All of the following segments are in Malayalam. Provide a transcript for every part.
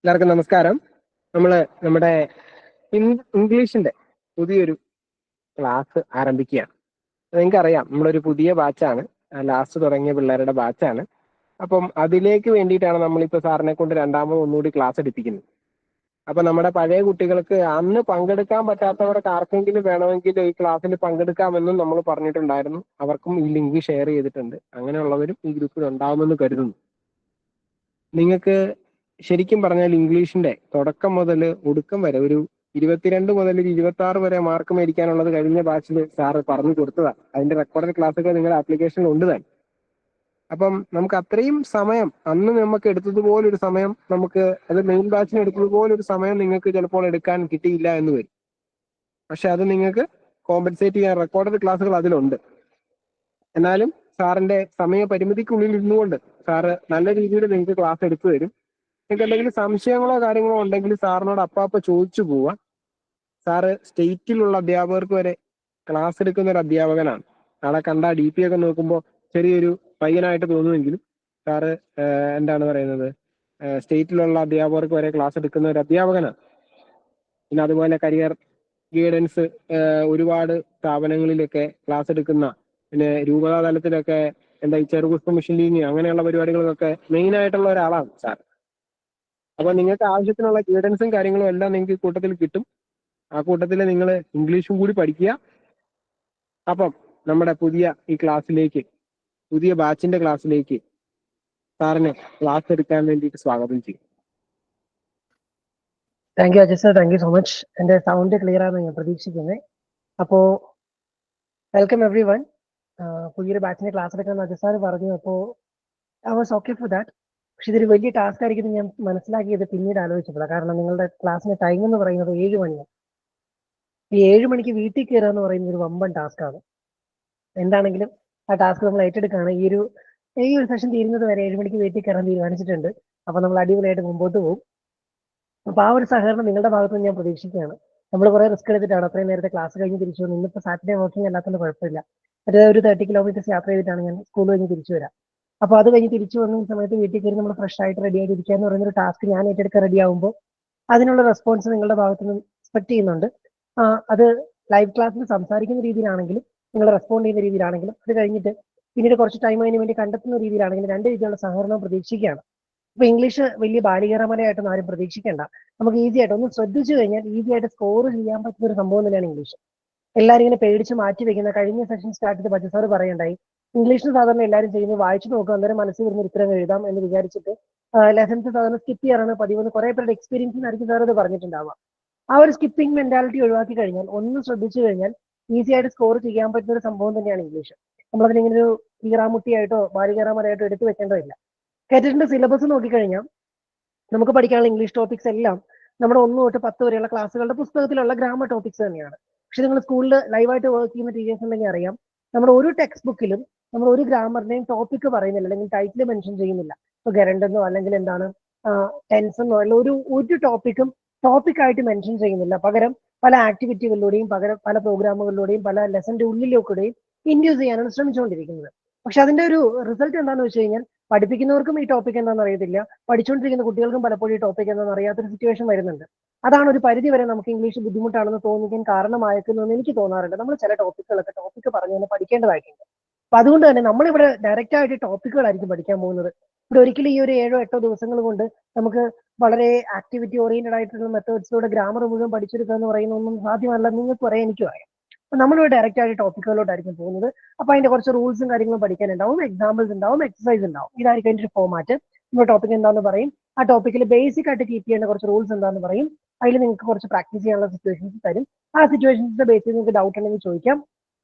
എല്ലാവർക്കും നമസ്കാരം. നമ്മുടെ ഇംഗ്ലീഷിന്റെ പുതിയൊരു ക്ലാസ് ആരംഭിക്കുകയാണ്. നിങ്ങൾക്കറിയാം, നമ്മളൊരു പുതിയ ബാച്ചാണ്, ലാസ്റ്റ് തുടങ്ങിയ പിള്ളേരുടെ ബാച്ചാണ്. അപ്പം അതിലേക്ക് വേണ്ടിയിട്ടാണ് നമ്മളിപ്പോൾ സാറിനെ കൊണ്ട് രണ്ടാമത് ഒന്നുകൂടി ക്ലാസ് എടുപ്പിക്കുന്നത്. അപ്പൊ നമ്മുടെ പഴയ കുട്ടികൾക്ക് അന്ന് പങ്കെടുക്കാൻ പറ്റാത്തവർക്ക് ആർക്കെങ്കിലും വേണമെങ്കിൽ ഈ ക്ലാസ്സിൽ പങ്കെടുക്കാമെന്നും നമ്മൾ പറഞ്ഞിട്ടുണ്ടായിരുന്നു. അവർക്കും ഈ ലിങ്ക് ഷെയർ ചെയ്തിട്ടുണ്ട്. അങ്ങനെയുള്ളവരും ഈ ഗ്രൂപ്പിൽ ഉണ്ടാവുമെന്ന് കരുതുന്നു. നിങ്ങൾക്ക് ശരിക്കും പറഞ്ഞാൽ ഇംഗ്ലീഷിന്റെ തുടക്കം മുതൽ ഒടുക്കം വരെ ഒരു 22 മുതൽ 26 വരെ മാർക്ക് മേടിക്കാനുള്ളത് കഴിഞ്ഞ ബാച്ചിൽ സാറ് പറഞ്ഞു കൊടുത്തതാണ്. അതിന്റെ റെക്കോർഡഡ് ക്ലാസ്സുകൾ നിങ്ങളുടെ ആപ്ലിക്കേഷനിൽ ഉണ്ട് താൻ. അപ്പം നമുക്ക് അത്രയും സമയം അന്ന് നമുക്ക് എടുത്തതുപോലൊരു സമയം നമുക്ക് അത് മെയിൻ ബാച്ചിന് എടുത്തതുപോലൊരു സമയം നിങ്ങൾക്ക് ചിലപ്പോൾ എടുക്കാൻ കിട്ടിയില്ല എന്ന് വരും. പക്ഷെ അത് നിങ്ങൾക്ക് കോമ്പൻസേറ്റ് ചെയ്യാൻ റെക്കോർഡഡ് ക്ലാസ്സുകൾ അതിലുണ്ട്. എന്നാലും സാറിന്റെ സമയപരിമിതിക്കുള്ളിൽ ഇരുന്നുകൊണ്ട് സാറ് നല്ല രീതിയിൽ നിങ്ങൾക്ക് ക്ലാസ് എടുത്തു തരും. നിങ്ങൾക്ക് എന്തെങ്കിലും സംശയങ്ങളോ കാര്യങ്ങളോ ഉണ്ടെങ്കിൽ സാറിനോട് അപ്പാപ്പ ചോദിച്ചു പോവാ. സാറ് സ്റ്റേറ്റിലുള്ള അധ്യാപകർക്ക് വരെ ക്ലാസ് എടുക്കുന്ന ഒരു അധ്യാപകനാണ്. ആളെ കണ്ട DP ഒക്കെ നോക്കുമ്പോൾ ചെറിയൊരു പയ്യനായിട്ട് തോന്നുമെങ്കിലും സാറ് എന്താണ് പറയുന്നത്, സ്റ്റേറ്റിലുള്ള അധ്യാപകർക്ക് വരെ ക്ലാസ് എടുക്കുന്ന ഒരു അധ്യാപകനാണ്. പിന്നെ അതുപോലെ കരിയർ ഗൈഡൻസ് ഒരുപാട് സ്ഥാപനങ്ങളിലൊക്കെ ക്ലാസ് എടുക്കുന്ന, പിന്നെ രൂപതാ തലത്തിലൊക്കെ ഈ ചെറുപുഷ്പ മിഷൻ ലീഗ് അങ്ങനെയുള്ള പരിപാടികൾക്കൊക്കെ മെയിൻ ആയിട്ടുള്ള ഒരാളാണ് സാർ. അപ്പൊ നിങ്ങൾക്ക് ആവശ്യത്തിനുള്ള ഗൈഡൻസും കാര്യങ്ങളും എല്ലാം നിങ്ങൾക്ക് ഈ കൂട്ടത്തിൽ കിട്ടും. ആ കൂട്ടത്തിൽ നിങ്ങൾ ഇംഗ്ലീഷും കൂടി പഠിക്കുക. അപ്പം നമ്മുടെ ഈ ക്ലാസ്സിലേക്ക്, പുതിയ ബാച്ചിന്റെ ക്ലാസ്സിലേക്ക് സാറിനെ ക്ലാസ് എടുക്കാൻ വേണ്ടിയിട്ട് സ്വാഗതം ചെയ്യും. Thank you Ajay sir, thank you so much. എൻ്റെ സൗണ്ട് ക്ലിയർ ആണെന്ന് ഞാൻ പ്രതീക്ഷിക്കുന്നത്. അപ്പോൾ വെൽക്കം എവ്രി വൺ. പുതിയൊരു ബാച്ചിന്റെ ക്ലാസ് എടുക്കാൻ അജയ് സാർ പറഞ്ഞു. അപ്പോൾ I was okay for that. പക്ഷെ ഇതൊരു വലിയ ടാസ്ക് ആയിരിക്കും ഞാൻ മനസ്സിലാക്കിയത് പിന്നീട് ആലോചിച്ചപ്പോഴാണ്. കാരണം നിങ്ങളുടെ ക്ലാസ്സിന്റെ ടൈം എന്ന് പറയുന്നത് 7 മണിയാണ്. ഈ 7 മണിക്ക് വീട്ടിൽ കയറുക എന്ന് പറയുന്നത് ഒരു വമ്പൻ ടാസ്ക്കാണ്. എന്താണെങ്കിലും ആ ടാസ്ക് നമ്മൾ ഏറ്റെടുക്കുകയാണ്. ഈ ഒരു സെഷൻ തീരുന്നത് വരെ 7 മണിക്ക് വീട്ടിൽ കയറാൻ തീരുമാനിച്ചിട്ടുണ്ട്. അപ്പോൾ നമ്മൾ അടിപൊളിയായിട്ട് മുമ്പോട്ട് പോകും. അപ്പൊ ആ ഒരു സഹകരണം നിങ്ങളുടെ ഭാഗത്ത് നിന്ന് ഞാൻ പ്രതീക്ഷിക്കുകയാണ്. നമ്മൾ കുറെ റിസ്ക് എടുത്തിട്ടാണ് അത്രയും നേരത്തെ ക്ലാസ് കഴിഞ്ഞ് തിരിച്ചു വന്നത്. ഇന്നിപ്പോൾ സാറ്റർഡേ വർക്കിംഗ് അല്ലാത്തതുകൊണ്ട് കുഴപ്പമില്ല. മറ്റേ ഒരു 30 കിലോമീറ്റേഴ്സ് യാത്ര ചെയ്തിട്ടാണ് ഞാൻ സ്കൂൾ കഴിഞ്ഞ് തിരിച്ചു വരാം. അപ്പോൾ അത് കഴിഞ്ഞ് തിരിച്ചു വന്ന സമയത്ത് വീട്ടിൽ കയറി നമ്മൾ ഫ്രഷ് ആയിട്ട് റെഡി ആയിട്ട് ഇരിക്കുക എന്ന് പറയുന്ന ഒരു ടാസ്ക് ഞാൻ ഏറ്റെടുക്കാൻ റെഡി ആകുമ്പോൾ അതിനുള്ള റെസ്പോൺസ് നിങ്ങളുടെ ഭാഗത്ത് നിന്ന് എക്സ്പെക്ട് ചെയ്യുന്നുണ്ട്. അത് ലൈവ് ക്ലാസ്സിൽ സംസാരിക്കുന്ന രീതിയിലാണെങ്കിലും നിങ്ങൾ റെസ്പോണ്ട് ചെയ്യുന്ന രീതിയിലാണെങ്കിലും അത് കഴിഞ്ഞിട്ട് പിന്നീട് കുറച്ച് ടൈം അതിന് വേണ്ടി കണ്ടെത്തുന്ന രീതിയിലാണെങ്കിലും രണ്ട് രീതിയിലുള്ള സഹകരണം പ്രതീക്ഷിക്കുകയാണ്. ഇപ്പൊ ഇംഗ്ലീഷ് വലിയ ബാലികേറാമലയായിട്ടൊന്നും ആരും പ്രതീക്ഷിക്കേണ്ട. നമുക്ക് ഈസി ആയിട്ട് ഒന്ന് ശ്രദ്ധിച്ചു കഴിഞ്ഞാൽ ഈസി ആയിട്ട് സ്കോർ ചെയ്യാൻ പറ്റുന്ന ഒരു സംഭവം തന്നെയാണ് ഇംഗ്ലീഷ്. എല്ലാവരും ഇങ്ങനെ പേടിച്ച് മാറ്റി വെക്കുന്ന, കഴിഞ്ഞ സെഷൻ സ്റ്റാർട്ട് ചെയ്ത് ബജ സാർ പറയണ്ടായി, ഇംഗ്ലീഷിന് സാധാരണ എല്ലാവരും ചെയ്യുന്നത് വായിച്ചു നോക്കുക, അന്നേരം മനസ്സിൽ വരുന്ന ഉത്തരം എഴുതാം എന്ന് വിചാരിച്ചിട്ട് ലെസൺസ് സാധാരണ സ്കിപ്പ് ചെയ്യാറാണ് പതിവ്. കുറെ പേരുടെ എക്സ്പീരിയൻസിനായിരിക്കും സാർ അത് പറഞ്ഞിട്ടുണ്ടാവുക. ആ ഒരു സ്കിപ്പിംഗ് മെന്റാലിറ്റി ഒഴിവാക്കി കഴിഞ്ഞാൽ, ഒന്ന് ശ്രദ്ധിച്ചു കഴിഞ്ഞാൽ ഈസി ആയിട്ട് സ്കോർ ചെയ്യാൻ പറ്റുന്ന ഒരു സംഭവം തന്നെയാണ് ഇംഗ്ലീഷ്. നമ്മളതിനിങ്ങനെ ഒരു കീറാമുട്ടിയായിട്ടോ ബാലികേറാമലയായിട്ടോ എടുത്തു വെക്കേണ്ടതില്ല. കേട്ടിട്ടുണ്ട്. സിലബസ് നോക്കിക്കഴിഞ്ഞാൽ നമുക്ക് പഠിക്കാനുള്ള ഇംഗ്ലീഷ് ടോപ്പിക്സ് എല്ലാം നമ്മുടെ 1 തൊട്ട് 10 വരെയുള്ള ക്ലാസ്സുകളുടെ പുസ്തകത്തിലുള്ള ഗ്രാമർ ടോപ്പിക്സ് തന്നെയാണ്. പക്ഷെ നിങ്ങൾ സ്കൂളിൽ ലൈവായിട്ട് വർക്ക് ചെയ്യുന്ന ടീച്ചേഴ്സ് ഉണ്ടെങ്കിൽ അറിയാം, നമ്മുടെ ഒരു ടെക്സ്റ്റ് ബുക്കിലും നമ്മൾ ഒരു ഗ്രാമറിന്റെയും ടോപ്പിക്ക് പറയുന്നില്ല, അല്ലെങ്കിൽ ടൈറ്റിൽ മെൻഷൻ ചെയ്യുന്നില്ല. ഇപ്പൊ ഗരണ്ടെന്നോ അല്ലെങ്കിൽ എന്താണ് ടെൻസ് എന്നോ ഉള്ള ഒരു ടോപ്പിക്കും ടോപ്പിക്കായിട്ട് മെൻഷൻ ചെയ്യുന്നില്ല. പകരം പല ആക്ടിവിറ്റികളിലൂടെയും പല പ്രോഗ്രാമുകളിലൂടെയും പല ലെസന്റെ ഉള്ളിലേക്കൂടെയും ഇൻഡ്യൂസ് ചെയ്യാനാണ് ശ്രമിച്ചുകൊണ്ടിരിക്കുന്നത്. പക്ഷെ അതിന്റെ ഒരു റിസൾട്ട് എന്താണെന്ന് വെച്ച് കഴിഞ്ഞാൽ പഠിപ്പിക്കുന്നവർക്കും ഈ ടോപ്പിക് എന്താണെന്ന് അറിയത്തില്ല, പഠിച്ചുകൊണ്ടിരിക്കുന്ന കുട്ടികൾക്കും പലപ്പോഴും ഈ ടോപ്പിക് എന്താണെന്ന് അറിയാത്തൊരു സിറ്റുവേഷൻ വരുന്നുണ്ട്. അതാണ് ഒരു പരിധി വരെ നമുക്ക് ഇംഗ്ലീഷ് ബുദ്ധിമുട്ടാണെന്ന് തോന്നിക്കാൻ കാരണമായേക്കുന്നതെന്ന് എനിക്ക് തോന്നാറുണ്ട്. നമ്മൾ ചില ടോപ്പിക്ക് പറഞ്ഞു തന്നെ പഠിക്കേണ്ടതായിട്ടുണ്ട്. അപ്പൊ അതുകൊണ്ട് തന്നെ നമ്മളിവിടെ ഡയറക്റ്റ് ആയിട്ട് ടോപ്പിക്കുകളായിരിക്കും പഠിക്കാൻ പോകുന്നത്. ഇവിടെ ഒരിക്കലും ഈ ഒരു 7-8 ദിവസങ്ങൾ കൊണ്ട് നമുക്ക് വളരെ ആക്ടിവിറ്റി ഓറിയന്റഡ് ആയിട്ടുള്ള മെത്തേഡ്സിലൂടെ ഗ്രാമർ മുഴുവൻ പഠിച്ചെടുക്കുക എന്ന് പറയുന്ന ഒന്നും സാധ്യമല്ല. നിങ്ങൾക്ക് പറയാൻ എനിക്കും അറിയാം. അപ്പൊ നമ്മളിവിടെ ഡയറക്റ്റ് ആയിട്ട് ടോപ്പിക്കുകളിലോട്ടായിരിക്കും പോകുന്നത്. അപ്പൊ അതിന്റെ കുറച്ച് റൂൾസും കാര്യങ്ങളും പഠിക്കാനുണ്ടാവും, എക്സാമ്പിൾസ് ഉണ്ടാവും, എക്സസൈസ് ഉണ്ടാവും. ഇതായിരിക്കും അതിന്റെ ഒരു ഫോമാറ്റ്. നമ്മുടെ ടോപ്പിക് എന്താണെന്ന് പറയും, ആ ടോപ്പിക്കിൽ ബേസിക് ആയിട്ട് കീപ്പ് ചെയ്യേണ്ട കുറച്ച് റൂൾസ് എന്താണെന്ന് പറയും. അതിൽ നിങ്ങൾക്ക് കുറച്ച് പ്രാക്ടീസ് ചെയ്യാനുള്ള സിറ്റുവേഷൻസ് തരും. ആ സിറ്റുവേഷൻസിന്റെ ബേസിൽ നിങ്ങൾക്ക് ഡൗട്ട് ഉണ്ടെങ്കിൽ ചോദിക്കാം.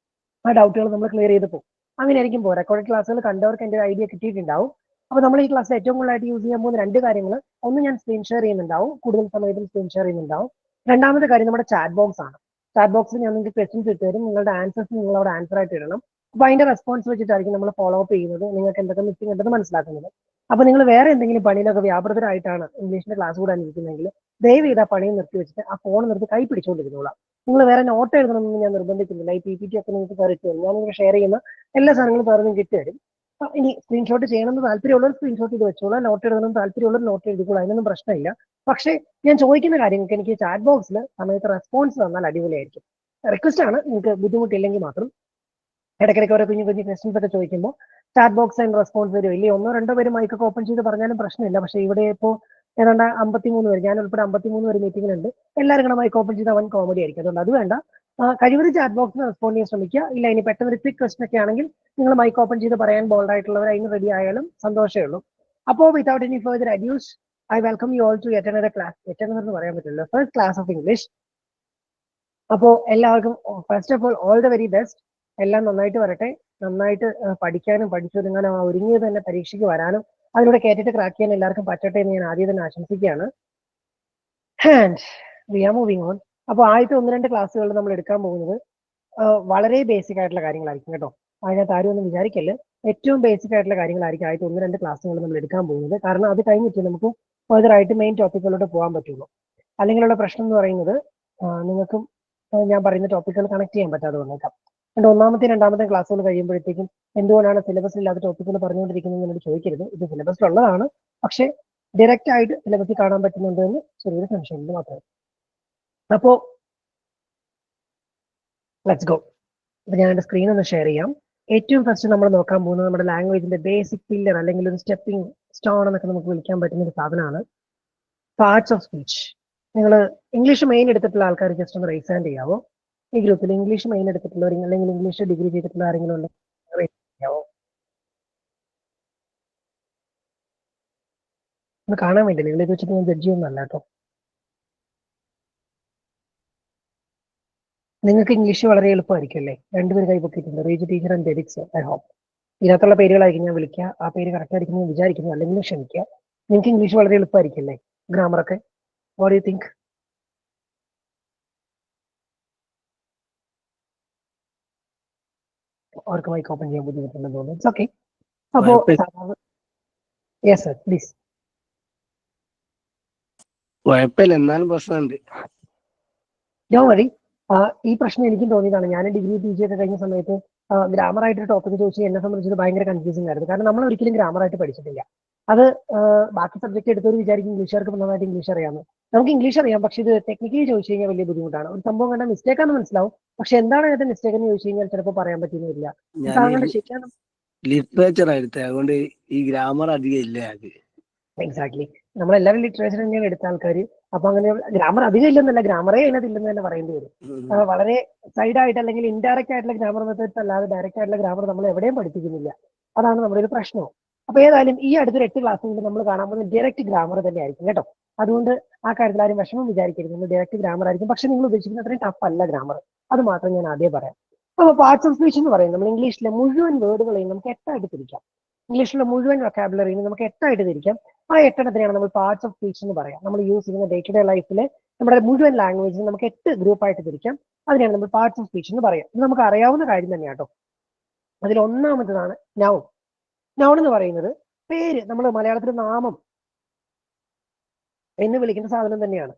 ആ ഡൗട്ടുകൾ നമ്മൾ ക്ലിയർ ചെയ്ത് പോകും. അങ്ങനെയായിരിക്കും പോകും. റെക്കോർഡ് ക്ലാസ്സുകൾ കണ്ടവർക്ക് എൻ്റെ ഒരു ഐഡിയ കിട്ടിയിട്ടുണ്ടാവും. അപ്പൊ നമ്മൾ ഈ ക്ലാസ്സിൽ ഏറ്റവും കൂടുതലായിട്ട് യൂസ് ചെയ്യാൻ പോകുന്ന 2 കാര്യങ്ങൾ, ഒന്ന് ഞാൻ സ്ക്രീൻ ഷെയർ ചെയ്യുന്നുണ്ടാവും, കൂടുതൽ സമയത്തും സ്ക്രീൻ ഷെയർ ചെയ്യുന്നുണ്ടാവും. രണ്ടാമത്തെ കാര്യം നമ്മുടെ ചാറ്റ് ബോക്സ് ആണ്. ചാറ്റ് ബോക്സിൽ ഞാൻ നിങ്ങൾക്ക് ക്വസ്റ്റ്യൻസ് ഇട്ട് തരും, നിങ്ങളുടെ ആൻസേഴ്സ് നിങ്ങൾ അവിടെ ആൻസർ ആയിട്ട് ഇടണം. അപ്പൊ അതിന്റെ റെസ്പോൺസ് വെച്ചിട്ടായിരിക്കും നമ്മൾ ഫോളോ അപ്പ് ചെയ്യുന്നത്, നിങ്ങൾക്ക് എന്തൊക്കെ മിസ്സിംഗ് ഉണ്ടെന്ന് മനസ്സിലാക്കുന്നത്. അപ്പൊ നിങ്ങൾ വേറെ എന്തെങ്കിലും പണിയിലൊക്കെ വ്യാപൃതരായിട്ടാണ് ഇംഗ്ലീഷിന്റെ ക്ലാസ് കൂടാൻ ഇരിക്കുന്നതെങ്കിൽ ദയവ് ചെയ്ത് ആ പണിയെ നിർത്തി വെച്ചിട്ട് ആ ഫോൺ നിർത്തി കൈ പിടിച്ചുകൊണ്ടിരുന്നോളാം. നിങ്ങൾ വേറെ നോട്ട് എഴുതണമെന്ന് ഞാൻ നിർബന്ധിക്കുന്നില്ല. ഈ PPT ഒക്കെ നിങ്ങൾക്ക് സാർ ഇട്ട് തരും. ഞാനിങ്ങനെ ഷെയർ ചെയ്യുന്ന എല്ലാ സാധനങ്ങളും സാർ നിങ്ങൾക്ക് ഇട്ട് തരും. ഇനി സ്ക്രീൻഷോട്ട് ചെയ്യണമെന്ന് താല്പര്യമുള്ളവർ സ്ക്രീൻഷോട്ട് ചെയ്ത് വെച്ചോളാം, നോട്ട് എഴുതണമെന്ന് താല്പര്യമുള്ളവർ നോട്ട് എഴുതിക്കോളാം, അതിനൊന്നും പ്രശ്നമില്ല. പക്ഷേ ഞാൻ ചോദിക്കുന്ന കാര്യങ്ങൾക്ക് എനിക്ക് ചാറ്റ് ബോക്സിൽ സമയത്ത് റെസ്പോൺസ് തന്നാൽ അടിപൊളിയായിരിക്കും. റിക്വസ്റ്റ് ആണ്, നിങ്ങൾക്ക് ബുദ്ധിമുട്ടില്ലെങ്കിൽ മാത്രം. ഇടയ്ക്കിടയ്ക്ക് ഓരോ കുഞ്ഞു കുഞ്ഞു ക്വസ്റ്റൻസ് ഒക്കെ ചോദിക്കുമ്പോൾ ചാറ്റ് ബോക്സ് ആൻഡ് റെസ്പോൺസ് വരും. ഇല്ലേ 1-2 പേര് മൈക്കൊക്കെ ഓപ്പൺ ചെയ്ത് പറഞ്ഞാലും പ്രശ്നമില്ല. പക്ഷേ ഇവിടെ ഇപ്പോൾ ഏതാണ്ട് 53 പേര്, ഞാൻ ഉൾപ്പെടെ 53 പേര് മീറ്റിംഗിലുണ്ട്. എല്ലാവരും കൂടെ മൈക്ക് ഓപ്പൺ ചെയ്ത് അവൻ കോമഡി ആയിരിക്കും. അതുകൊണ്ട് അത് വേണ്ട. കഴിവത് ചാറ്റ് ബോക്സിൽ റെസ്പോണ്ട് ചെയ്യാൻ ശ്രമിക്കുക. ഇല്ല ഇനി പെട്ടെന്ന് ഒരു ക്വിക്ക് ക്വസ്റ്റൻ ഒക്കെ ആണെങ്കിൽ നിങ്ങൾ മൈക്ക് ഓപ്പൺ ചെയ്ത് പറയാൻ ബോൾഡ് ആയിട്ടുള്ളവർ അതിന് റെഡി ആയാലും സന്തോഷമേ ഉള്ളൂ. അപ്പോൾ without any further adieu I welcome you all to yet another class. Yet another എന്ന് പറയാൻ പറ്റില്ല, ഫസ്റ്റ് ക്ലാസ് ഓഫ് ഇംഗ്ലീഷ്. അപ്പോൾ എല്ലാവർക്കും first of all the very best. എല്ലാം നന്നായിട്ട് വരട്ടെ. നന്നായിട്ട് പഠിക്കാനും പഠിച്ചൊരുങ്ങാനും ഒരുങ്ങിയത് തന്നെ പരീക്ഷയ്ക്ക് വരാനും അതിലൂടെ കേട്ടിട്ട് ക്രാക്ക് ചെയ്യാൻ എല്ലാവർക്കും പറ്റട്ടെ എന്ന് ഞാൻ ആദ്യം തന്നെ ആശംസിക്കുകയാണ്. And we are moving on. അപ്പോൾ ആദ്യത്തെ 1-2 ക്ലാസ്സുകൾ നമ്മൾ എടുക്കാൻ പോകുന്നത് വളരെ ബേസിക് ആയിട്ടുള്ള കാര്യങ്ങളായിരിക്കും കേട്ടോ. അതിനകത്ത് ആരും ഒന്നും വിചാരിക്കല്. ഏറ്റവും ബേസിക് ആയിട്ടുള്ള കാര്യങ്ങളായിരിക്കും ആദ്യത്തെ 1-2 ക്ലാസ്സുകൾ നമ്മൾ എടുക്കാൻ പോകുന്നത്. കാരണം അത് കഴിഞ്ഞിട്ട് നമുക്ക് ഫർദർ ആയിട്ട് മെയിൻ ടോപ്പിക്കുകളിലോട്ട് പോകാൻ പറ്റുള്ളൂ. അല്ലെങ്കിലുള്ള പ്രശ്നം എന്ന് പറയുന്നത് നിങ്ങൾക്കും ഞാൻ പറയുന്ന ടോപ്പിക്കുകൾ കണക്ട് ചെയ്യാൻ പറ്റാതെ വന്നേക്കാം. എൻ്റെ 1-ാമത്തെ 2-ാമത്തെ ക്ലാസ്സുകൾ കഴിയുമ്പോഴത്തേക്കും എന്തുകൊണ്ടാണ് സിലബസിൽ ഇല്ലാത്ത ടോപ്പിക്കുകൾ പറഞ്ഞുകൊണ്ടിരിക്കുന്നത് എന്നോട് ചോദിക്കരുത്. ഇത് സിലബസിലുള്ളതാണ്, പക്ഷേ ഡയറക്റ്റ് ആയിട്ട് സിലബസിൽ കാണാൻ പറ്റുന്നുണ്ട് എന്ന് ചെറിയൊരു സംശയമുണ്ട് മാത്രമേ. അപ്പോ ലെറ്റ്സ് ഗോ. അപ്പൊ ഞാൻ എൻ്റെ സ്ക്രീൻ ഒന്ന് ഷെയർ ചെയ്യാം. ഏറ്റവും ഫസ്റ്റ് നമ്മൾ നോക്കാൻ പോകുന്നത് നമ്മുടെ ലാംഗ്വേജിന്റെ ബേസിക് പില്ലർ അല്ലെങ്കിൽ ഒരു സ്റ്റെപ്പിംഗ് സ്റ്റോൺ എന്നൊക്കെ നമുക്ക് വിളിക്കാൻ പറ്റുന്ന ഒരു സാധനമാണ് പാർട്സ് ഓഫ് സ്പീച്ച്. നിങ്ങൾ ഇംഗ്ലീഷ് മെയിൻ എടുത്തിട്ടുള്ള ആൾക്കാർ ജസ്റ്റ് ഒന്ന് റൈസ് ഹാൻഡ് ചെയ്യാവോ? ഈ ഗ്രൂപ്പിൽ ഇംഗ്ലീഷ് മെയിൻ എടുത്തിട്ടുള്ളവർ അല്ലെങ്കിൽ ഇംഗ്ലീഷ് ഡിഗ്രി ചെയ്തിട്ടുള്ള ആരെങ്കിലും ഉണ്ടെങ്കിൽ ചെയ്യാവോ? ഒന്ന് കാണാൻ വേണ്ടി, നിങ്ങൾ ഇത് വെച്ചിട്ട് ഞാൻ ജഡ്ജ് ചെയ്യുന്നല്ല കേട്ടോ. നിങ്ങൾക്ക് ഇംഗ്ലീഷ് വളരെ എളുപ്പമായിരിക്കും അല്ലേ? 2 പേര് കൈ പൊക്കിയിട്ടുണ്ട്, റീജ് ടീച്ചർ ആൻഡ് ഡെറിക്സ്. ഐ ഹോപ്പ് ഇതിനകത്തുള്ള പേരുകളായിരിക്കും ഞാൻ വിളിക്കുക. ആ പേര് കറക്റ്റ് ആയിരിക്കും ഞാൻ വിചാരിക്കുന്നു, അല്ലെങ്കിൽ ക്ഷമിക്കുക. നിങ്ങൾക്ക് ഇംഗ്ലീഷ് വളരെ എളുപ്പമായിരിക്കും അല്ലേ? ഗ്രാമറൊക്കെ വാട്ട് ഡു യു തിങ്ക്? അവർക്ക് മൈക്ക് ഓപ്പൺ ചെയ്യാൻ ബുദ്ധിമുട്ടുണ്ടെന്ന് തോന്നുന്നു. It's okay. അപ്പോ യെസ് സർ പ്ലീസ്. കുഴപ്പമില്ല, എന്നാലും പ്രശ്നമുണ്ട്. ഡോ വറി. ഈ പ്രശ്നം എനിക്കും തോന്നിയതാണ്. ഞാൻ ഡിഗ്രി പി ജി ഒക്കെ കഴിഞ്ഞ സമയത്ത് ഗ്രാമർ ആയിട്ടൊരു ടോപ്പിക് ചോദിച്ചാൽ എന്നെ സംബന്ധിച്ചത് ഭയങ്കര കൺഫ്യൂസിംഗ് ആയിരുന്നു. കാരണം നമ്മൾ ഒരിക്കലും ഗ്രാമർ ആയിട്ട് പഠിച്ചിട്ടില്ല. അത് ബാക്കി സബ്ജക്ട് എടുത്തവർ വിചാരിക്കും ഇംഗ്ലീഷുകാർക്ക് നന്നായിട്ട് ഇംഗ്ലീഷ് അറിയാമെന്ന്. നമുക്ക് ഇംഗ്ലീഷ് അറിയാം, പക്ഷേ ഇത് ടെക്നിക്കലി ചോദിച്ചു കഴിഞ്ഞാൽ വലിയ ബുദ്ധിമുട്ടാണ്. ഒരു സംഭവം കണ്ട മിസ്റ്റേക്ക് ആണെന്ന് മനസ്സിലാവും, പക്ഷെ എന്താണ് അതിന്റെ മിസ്റ്റേക്ക് എന്ന് ചോദിച്ചു കഴിഞ്ഞാൽ ചിലപ്പോൾ പറയാൻ പറ്റുന്നില്ല. താങ്കളുടെ ശരിയാണ്. ലിറ്ററേച്ചർ എടുത്തത്, അതുകൊണ്ട് ഈ ഗ്രാമർ അധികം ഇല്ല. എക്സാക്ട്ലി. നമ്മളെല്ലാവരും ലിറ്ററേച്ചർ തന്നെയാണ് എടുത്ത ആൾക്കാർ. അപ്പൊ അങ്ങനെ ഗ്രാമർ അധികം ഇല്ലെന്നല്ല, ഗ്രാമറേ അതിനകത്തില്ലെന്ന് തന്നെ പറയേണ്ടി വരും. വളരെ സൈഡ് ആയിട്ട് അല്ലെങ്കിൽ ഇൻഡയറക്റ്റ് ആയിട്ടുള്ള ഗ്രാമർ മെത്തേഡ്സ് അല്ലാതെ ഡയറക്റ്റ് ആയിട്ടുള്ള ഗ്രാമർ നമ്മൾ എവിടെയും പഠിപ്പിക്കുന്നില്ല. അതാണ് നമ്മുടെ ഒരു പ്രശ്നം. അപ്പൊ ഏതായാലും ഈ അടുത്തൊരു 8 ക്ലാസ്സുകളിൽ നമ്മൾ കാണാൻ പോകുന്നത് ഡയറക്റ്റ് ഗ്രാമർ തന്നെ ആയിരിക്കും കേട്ടോ. അതുകൊണ്ട് ആ കാര്യത്തിൽ ആരും വിഷമം വിചാരിക്കരുത്, ഡയറക്റ്റ് ഗ്രാമർ ആയിരിക്കും. പക്ഷെ നിങ്ങൾ ഉദ്ദേശിക്കുന്ന അത്രയും ടഫ് അല്ല ഗ്രാമർ. അത് മാത്രം ഞാൻ ആദ്യം പറയാം. അപ്പൊ പാർട്സ് ഓഫ് സ്പീച്ച് എന്ന് പറയുന്നത് നമ്മൾ ഇംഗ്ലീഷിലെ മുഴുവൻ വേർഡുകളെയും നമുക്ക് 8 തിരിക്കാം. ഇംഗ്ലീഷിലെ മുഴുവൻ വൊക്കാബുലറിയും നമുക്ക് 8 തിരിക്കാം. ആ 8 നമ്മൾ പാർട്സ് ഓഫ് സ്പീച്ച് എന്ന് പറയാം. നമ്മൾ യൂസ് ചെയ്യുന്ന ഡേ ടു ഡേ ലൈഫിൽ നമ്മുടെ മുഴുവൻ ലാംഗ്വേജിന് നമുക്ക് 8 ഗ്രൂപ്പായിട്ട് തിരിക്കാം. അതിനെയാണ് നമ്മൾ പാർട്സ് ഓഫ് സ്പീച്ച് എന്ന് പറയാം. ഇത് നമുക്ക് അറിയാവുന്ന കാര്യം തന്നെയാണ് കേട്ടോ. അതിൽ ഒന്നാമത്തേതാണ് നൗൺ. നൗൺ എന്ന് പറയുന്നത് പേര്, നമ്മൾ മലയാളത്തിൽ നാമം എന്ന് വിളിക്കുന്ന സാധനം തന്നെയാണ്.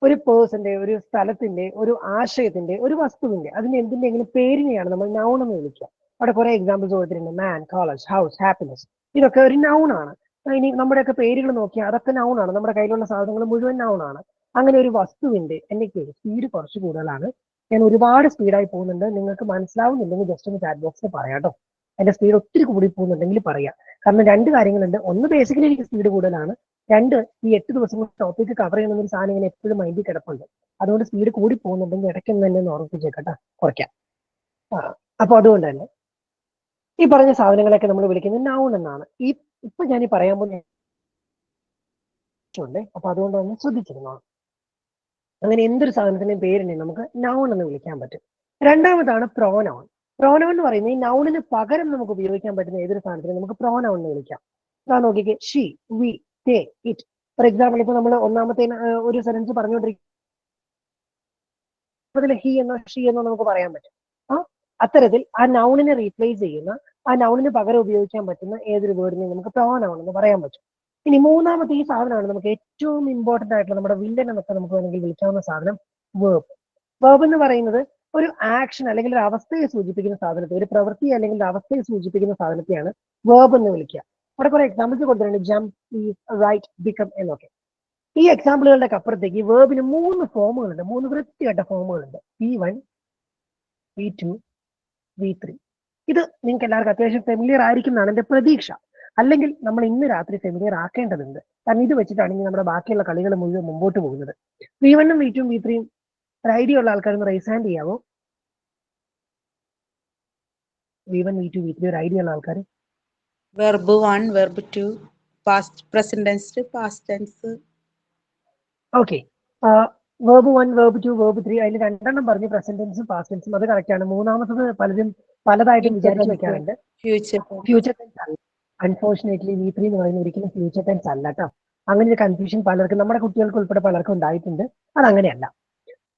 ഒരു പേഴ്സന്റെ, ഒരു സ്ഥലത്തിന്റെ, ഒരു ആശയത്തിന്റെ, ഒരു വസ്തുവിന്റെ, അതിന്റെ എന്തിന്റെങ്കിലും പേരിനെയാണ് നമ്മൾ നൗൺ എന്ന് വിളിക്കുക. അവിടെ കുറെ എക്സാമ്പിൾസ് കൊടുത്തിട്ടുണ്ട്. മാൻ, കോളേജ്, ഹൗസ്, ഹാപ്പിനെസ്. ഇതൊക്കെ ഒരു നൗൺ ആണ്. ഇനി നമ്മുടെയൊക്കെ പേരുകൾ നോക്കിയാൽ അതൊക്കെ നൗൺ ആണ്. നമ്മുടെ കയ്യിലുള്ള സാധനങ്ങൾ മുഴുവൻ നൗൺ ആണ്. അങ്ങനെ ഒരു വസ്തുവിന്റെ, എന്റെ സ്പീഡ് കുറച്ച് കൂടുതലാണ്, ഞാൻ ഒരുപാട് സ്പീഡായി പോകുന്നുണ്ട്, നിങ്ങൾക്ക് മനസ്സിലാവുന്നില്ലെങ്കിൽ ജസ്റ്റ് ഒന്ന് ചാറ്റ് ബോക്സിൽ പറയാം കേട്ടോ. എന്റെ സ്പീഡ് ഒത്തിരി കൂടി പോകുന്നുണ്ടെങ്കിൽ പറയാം. കാരണം 2 കാര്യങ്ങളുണ്ട്. ഒന്ന്, ബേസിക്കലി എനിക്ക് സ്പീഡ് കൂടുതലാണ്. 2, ഈ 8 ദിവസം ടോപ്പിക്ക് കവർ ചെയ്യുന്ന ഒരു സാധനം ഇങ്ങനെ എപ്പോഴും മൈൻഡിൽ കിടപ്പുണ്ട്. അതുകൊണ്ട് സ്പീഡ് കൂടി പോകുന്നുണ്ടെങ്കിൽ ഇടയ്ക്കൊന്ന് തന്നെ ഒന്ന് ഓർമ്മിപ്പിച്ചേക്കട്ടെ, കുറയ്ക്കാം. അപ്പൊ അതുകൊണ്ട് തന്നെ ഈ പറഞ്ഞ സാധനങ്ങളൊക്കെ നമ്മൾ വിളിക്കുന്നത് നൗൺ എന്നാണ്. ഇപ്പൊ ഞാൻ ഈ പറയാൻ പോകുന്ന അപ്പൊ അതുകൊണ്ട് തന്നെ ശ്രദ്ധിച്ചിരുന്നോളാം. അങ്ങനെ എന്തൊരു സാധനത്തിന്റെയും പേരുണ്ടെങ്കിൽ നമുക്ക് നൗൺ എന്ന് വിളിക്കാൻ പറ്റും. രണ്ടാമതാണ് പ്രോനൗൺ. പ്രോനൗൺ എന്ന് പറയുന്നത് ഈ നൗണിന് പകരം നമുക്ക് ഉപയോഗിക്കാൻ പറ്റുന്ന ഏതൊരു സാധനത്തിനും നമുക്ക് പ്രോനൗൺ എന്ന് വിളിക്കാം. നോക്കിക്കേ, she, we, they, it. For example, ഇപ്പൊ നമ്മൾ ഒന്നാമത്തെ ഒരു സെന്റൻസ് പറഞ്ഞുകൊണ്ടിരിക്കും, ഹി എന്നോ ഷീ എന്നോ നമുക്ക് പറയാൻ പറ്റും. അത്തരത്തിൽ ആ നൗണിനെ റീപ്ലേസ് ചെയ്യുന്ന, ആ നൗണിന് പകരം ഉപയോഗിക്കാൻ പറ്റുന്ന ഏതൊരു വേർഡിനെയും നമുക്ക് പ്രോനൗൺ എന്ന് പറയാൻ പറ്റും. ഇനി മൂന്നാമത്തെ ഈ സാധനമാണ് നമുക്ക് ഏറ്റവും ഇമ്പോർട്ടന്റ് ആയിട്ടുള്ള, നമ്മുടെ വില്ലൻ എന്നൊക്കെ നമുക്ക് വേണമെങ്കിൽ വിളിക്കാവുന്ന സാധനം, വേർബ്. വേർബ് എന്ന് പറയുന്നത് ഒരു ആക്ഷൻ അല്ലെങ്കിൽ ഒരു അവസ്ഥയെ സൂചിപ്പിക്കുന്ന സാധനത്തെ, ഒരു പ്രവൃത്തി അല്ലെങ്കിൽ ഒരു അവസ്ഥയെ സൂചിപ്പിക്കുന്ന സാധനത്തെയാണ് വേർബ് എന്ന് വിളിക്കുക. അവിടെ കുറെ എക്സാമ്പിൾസ് കൊടുത്തിട്ടുണ്ട്, ജംപ്, ഈസ്, റൈറ്റ്, ബിക്കം എന്നൊക്കെ. ഈ എക്സാമ്പിളുകളുടെ അപ്പുറത്തേക്ക് വേർബിന് 3 ഫോമുകളുണ്ട്, 3 വൃത്തികെട്ട ഫോമുകളുണ്ട്. V1, V2, V3. ഇത് നിങ്ങൾക്ക് എല്ലാവർക്കും അത്യാവശ്യം ഫെമിലിയർ ആയിരിക്കും എന്നാണ് എന്റെ പ്രതീക്ഷ. അല്ലെങ്കിൽ നമ്മൾ ഇന്ന് രാത്രി ഫെമിലിയർ ആക്കേണ്ടതുണ്ട്. കാരണം ഇത് വെച്ചിട്ടാണെങ്കിൽ നമ്മുടെ ബാക്കിയുള്ള കളികൾ മുഴുവൻ മുമ്പോട്ട് പോകുന്നത്. V1 ഉം V2 ഉം V3 ഉം ഒരു ഐഡിയ ഉള്ള ആൾക്കാരൊന്ന് rice hand ചെയ്യാവോ? V1, V2, V3 ഒരു ഐഡിയ ഉള്ള ആൾക്കാർ? Verb 1, verb 2, past, present tense, past tense. Okay, verb 1, verb 2, verb 3, അതിൽ 2 പറഞ്ഞു, പ്രസന്റ് ടെൻസും പാസ്റ്റ് ടെൻസും. അത് കറക്റ്റ് ആണ്. മൂന്നാമത്തത് പലരും പലതായിട്ടും വിചാരിച്ചു വെക്കാറുണ്ട്. Future. ഫ്യൂച്ചർ ടെൻസ് അല്ല. അൺഫോർച്ചുനേറ്റ്ലി V3 എന്ന് പറയുന്നത് ഒരിക്കലും ഫ്യൂച്ചർ ടെൻസ് അല്ല കേട്ടോ. അങ്ങനെ ഒരു കൺഫ്യൂഷൻ പലർക്കും, നമ്മുടെ കുട്ടികൾക്ക് ഉൾപ്പെടെ പലർക്കും ഉണ്ടായിട്ടുണ്ട്. അതങ്ങനെയല്ല.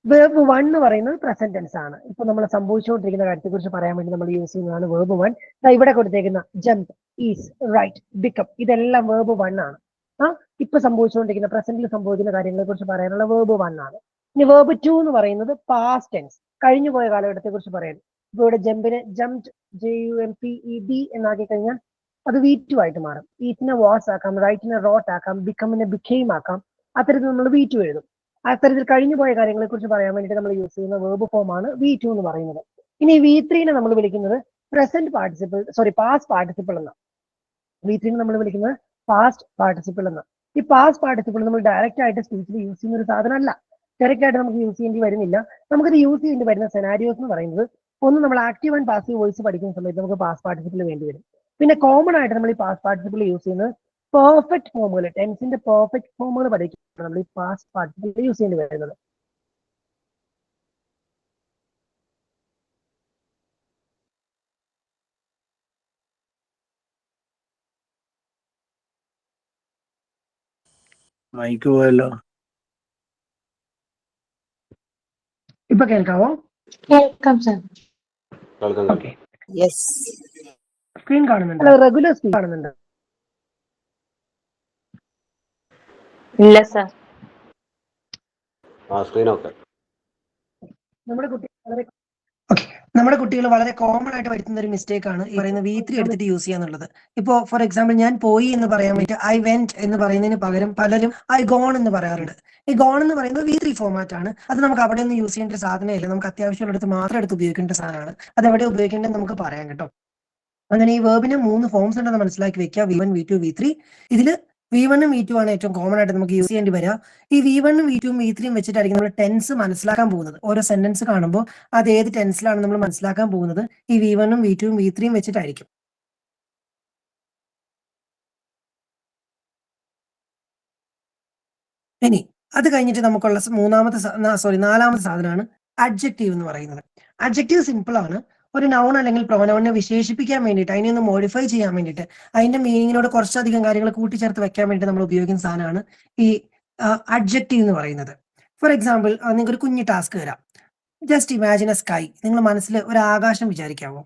വേർബ് 1 എന്ന് പറയുന്നത് പ്രസന്റ് ടെൻസ് ആണ്. ഇപ്പൊ നമ്മൾ സംഭവിച്ചുകൊണ്ടിരിക്കുന്ന കാര്യത്തെ കുറിച്ച് പറയാൻ വേണ്ടി നമ്മൾ യൂസ് ചെയ്യുന്നതാണ് വേർബ് 1. ഇവിടെ കൊടുത്തേക്കുന്ന ജംപ്, ഈസ്, റൈറ്റ്, ബിക്കം ഇതെല്ലാം വേർബ് 1 ആണ്. ഇപ്പൊ സംഭവിച്ചുകൊണ്ടിരിക്കുന്ന പ്രസന്റിൽ സംഭവിക്കുന്ന കാര്യങ്ങളെ കുറിച്ച് പറയാനുള്ള വേർബ് 1 ആണ്. ഇനി വേർബ് 2 എന്ന് പറയുന്നത് പാസ്റ്റ് ടെൻസ്, കഴിഞ്ഞു പോയ കാലഘട്ടത്തെ കുറിച്ച് പറയാൻ. ഇപ്പൊ ഇവിടെ ജംപിനെ ജംപ്ഡ്, JUMPED എന്നാക്കി കഴിഞ്ഞാൽ അത് V2 ആയിട്ട് മാറും. ഈറ്റിനെ വാസ് ആക്കാം, റൈറ്റിനെ റോട്ട് ആക്കാം, ബിക്കമിനെ ബിക്കെയിം ആക്കാം. അത്തരത്തിൽ നമ്മൾ V2 എഴുതും. അത്തരത്തിൽ കഴിഞ്ഞു പോയ കാര്യങ്ങളെ കുറിച്ച് പറയാൻ വേണ്ടിയിട്ട് നമ്മൾ യൂസ് ചെയ്യുന്ന വേർബ് ഫോം ആണ് V2 എന്ന് പറയുന്നത്. ഇനി V3 നമ്മൾ വിളിക്കുന്നത് പ്രസന്റ് പാർട്ടിസിപ്പിൾ, പാസ്റ്റ് പാർട്ടിസിപ്പിൾ എന്ന. V3 നമ്മൾ വിളിക്കുന്നത് പാസ്റ്റ് പാർട്ടിസിപ്പിൾ എന്ന. ഈ പാസ്റ്റ് പാർട്ടിസിപ്പിൾ നമ്മൾ ഡയറക്റ്റ് ആയിട്ട് സ്പീച്ചിൽ യൂസ് ചെയ്യുന്ന ഒരു സാധനമല്ല. ഡയറക്റ്റ് ആയിട്ട് നമുക്ക് യൂസ് ചെയ്യേണ്ടി വരുന്നില്ല. നമുക്കിത് യൂസ് ചെയ്യേണ്ടി വരുന്ന സെനാരിയോസ് എന്ന് പറയുന്നത്, ഒന്ന് നമ്മൾ ആക്റ്റീവ് ആൻഡ് പാസീവ് വോയിസ് പഠിക്കുന്ന സമയത്ത് നമുക്ക് പാസ്റ്റ് പാർട്ടിസിപ്പിൾ വേണ്ടി വരും. പിന്നെ കോമൺ ആയിട്ട് നമ്മൾ ഈ പാസ്റ്റ് പാർട്ടിസിപ്പിൾ യൂസ് ചെയ്യുന്നത് പെർഫെക്റ്റ് ഫോമുകൾ, ടെൻസിന്റെ പെർഫെക്റ്റ് ഫോമുകൾ പഠിക്കുമ്പോൾ നമ്മൾ ഈ പാസ്റ്റ് പാർട്ടിസിപ്പിൾ യൂസ് ചെയ്യേണ്ടി വരുന്നത്. മൈക്ക് പോയല്ലോ. ഇപ്പൊ കേൾക്കാവോ? കേൾക്കാം സർ. Okay, Yes. സ്ക്രീൻ കാണുന്നുണ്ട്? റെഗുലർ സ്ക്രീൻ കാണുന്നുണ്ട്? ഇല്ല സർ. Screen okay. നമ്മുടെ കുട്ടികൾ വളരെ കോമൺ ആയിട്ട് വരുത്തുന്ന ഒരു മിസ്റ്റേക്ക് ആണ് ഈ പറയുന്ന V3 എടുത്തിട്ട് യൂസ് ചെയ്യാന്നുള്ളത്. ഇപ്പോ ഫോർ എക്സാമ്പിൾ ഞാൻ പോയി എന്ന് പറയാൻ വേണ്ടി ഐ വെന്റ് എന്ന് പറയുന്നതിന് പകരം പലരും ഐ ഗോൺ എന്ന് പറയാറുണ്ട്. ഈ ഗോൺ എന്ന് പറയുന്നത് V3 ഫോമാറ്റ് ആണ്. അത് നമുക്ക് അവിടെ ഒന്നും യൂസ് ചെയ്യേണ്ട സാധനമില്ല. നമുക്ക് അത്യാവശ്യമുള്ളിടത്ത് മാത്രം എടുത്ത് ഉപയോഗിക്കേണ്ട സാധനമാണ്. അത് എവിടെ ഉപയോഗിക്കേണ്ടത് നമുക്ക് പറയാം കേട്ടോ. അങ്ങനെ ഈ വേർബിന് 3 ഫോംസ് ഉണ്ടെന്ന് മനസ്സിലാക്കി വെക്കുക. V1, V2, V3. ഇതിൽ V1 ഉം V2 ആണ് ഏറ്റവും കോമൺ ആയിട്ട് നമുക്ക് യൂസ് ചെയ്യേണ്ടി വരിക. ഈ V1 ഉം V2 ഉം V3 ഉം വെച്ചിട്ടായിരിക്കും നമ്മൾ ടെൻസ് മനസ്സിലാക്കാൻ പോകുന്നത്. ഓരോ സെന്റൻസ് കാണുമ്പോൾ അത് ഏത് ടെൻസിലാണ് നമ്മൾ മനസ്സിലാക്കാൻ പോകുന്നത്, ഈ V1 ഉം V2 ഉം V3 ഉം വെച്ചിട്ടായിരിക്കും. ഇനി അത് കഴിഞ്ഞിട്ട് നമുക്കുള്ള നാലാമത്തെ സാധനമാണ് അഡ്ജക്റ്റീവ് എന്ന് പറയുന്നത്. അഡ്ജക്റ്റീവ് സിമ്പിൾ ആണ്. ഒരു നൗൺ അല്ലെങ്കിൽ പ്രൊനൗണിനെ വിശേഷിപ്പിക്കാൻ വേണ്ടിയിട്ട്, അതിനെ ഒന്ന് മോഡിഫൈ ചെയ്യാൻ വേണ്ടിയിട്ട്, അതിന്റെ മീനിങ്ങിനോട് കുറച്ചധികം കാര്യങ്ങൾ കൂട്ടിച്ചേർത്ത് വെക്കാൻ വേണ്ടി നമ്മൾ ഉപയോഗിക്കുന്ന സാധനമാണ് ഈ അഡ്ജക്റ്റീവ് എന്ന് പറയുന്നത്. ഫോർ എക്സാമ്പിൾ, നിങ്ങൾക്ക് ഒരു കുഞ്ഞു ടാസ്ക് തരാം. Just imagine A sky. നിങ്ങൾ മനസ്സിൽ ഒരു ആകാശം വിചാരിക്കാവോ?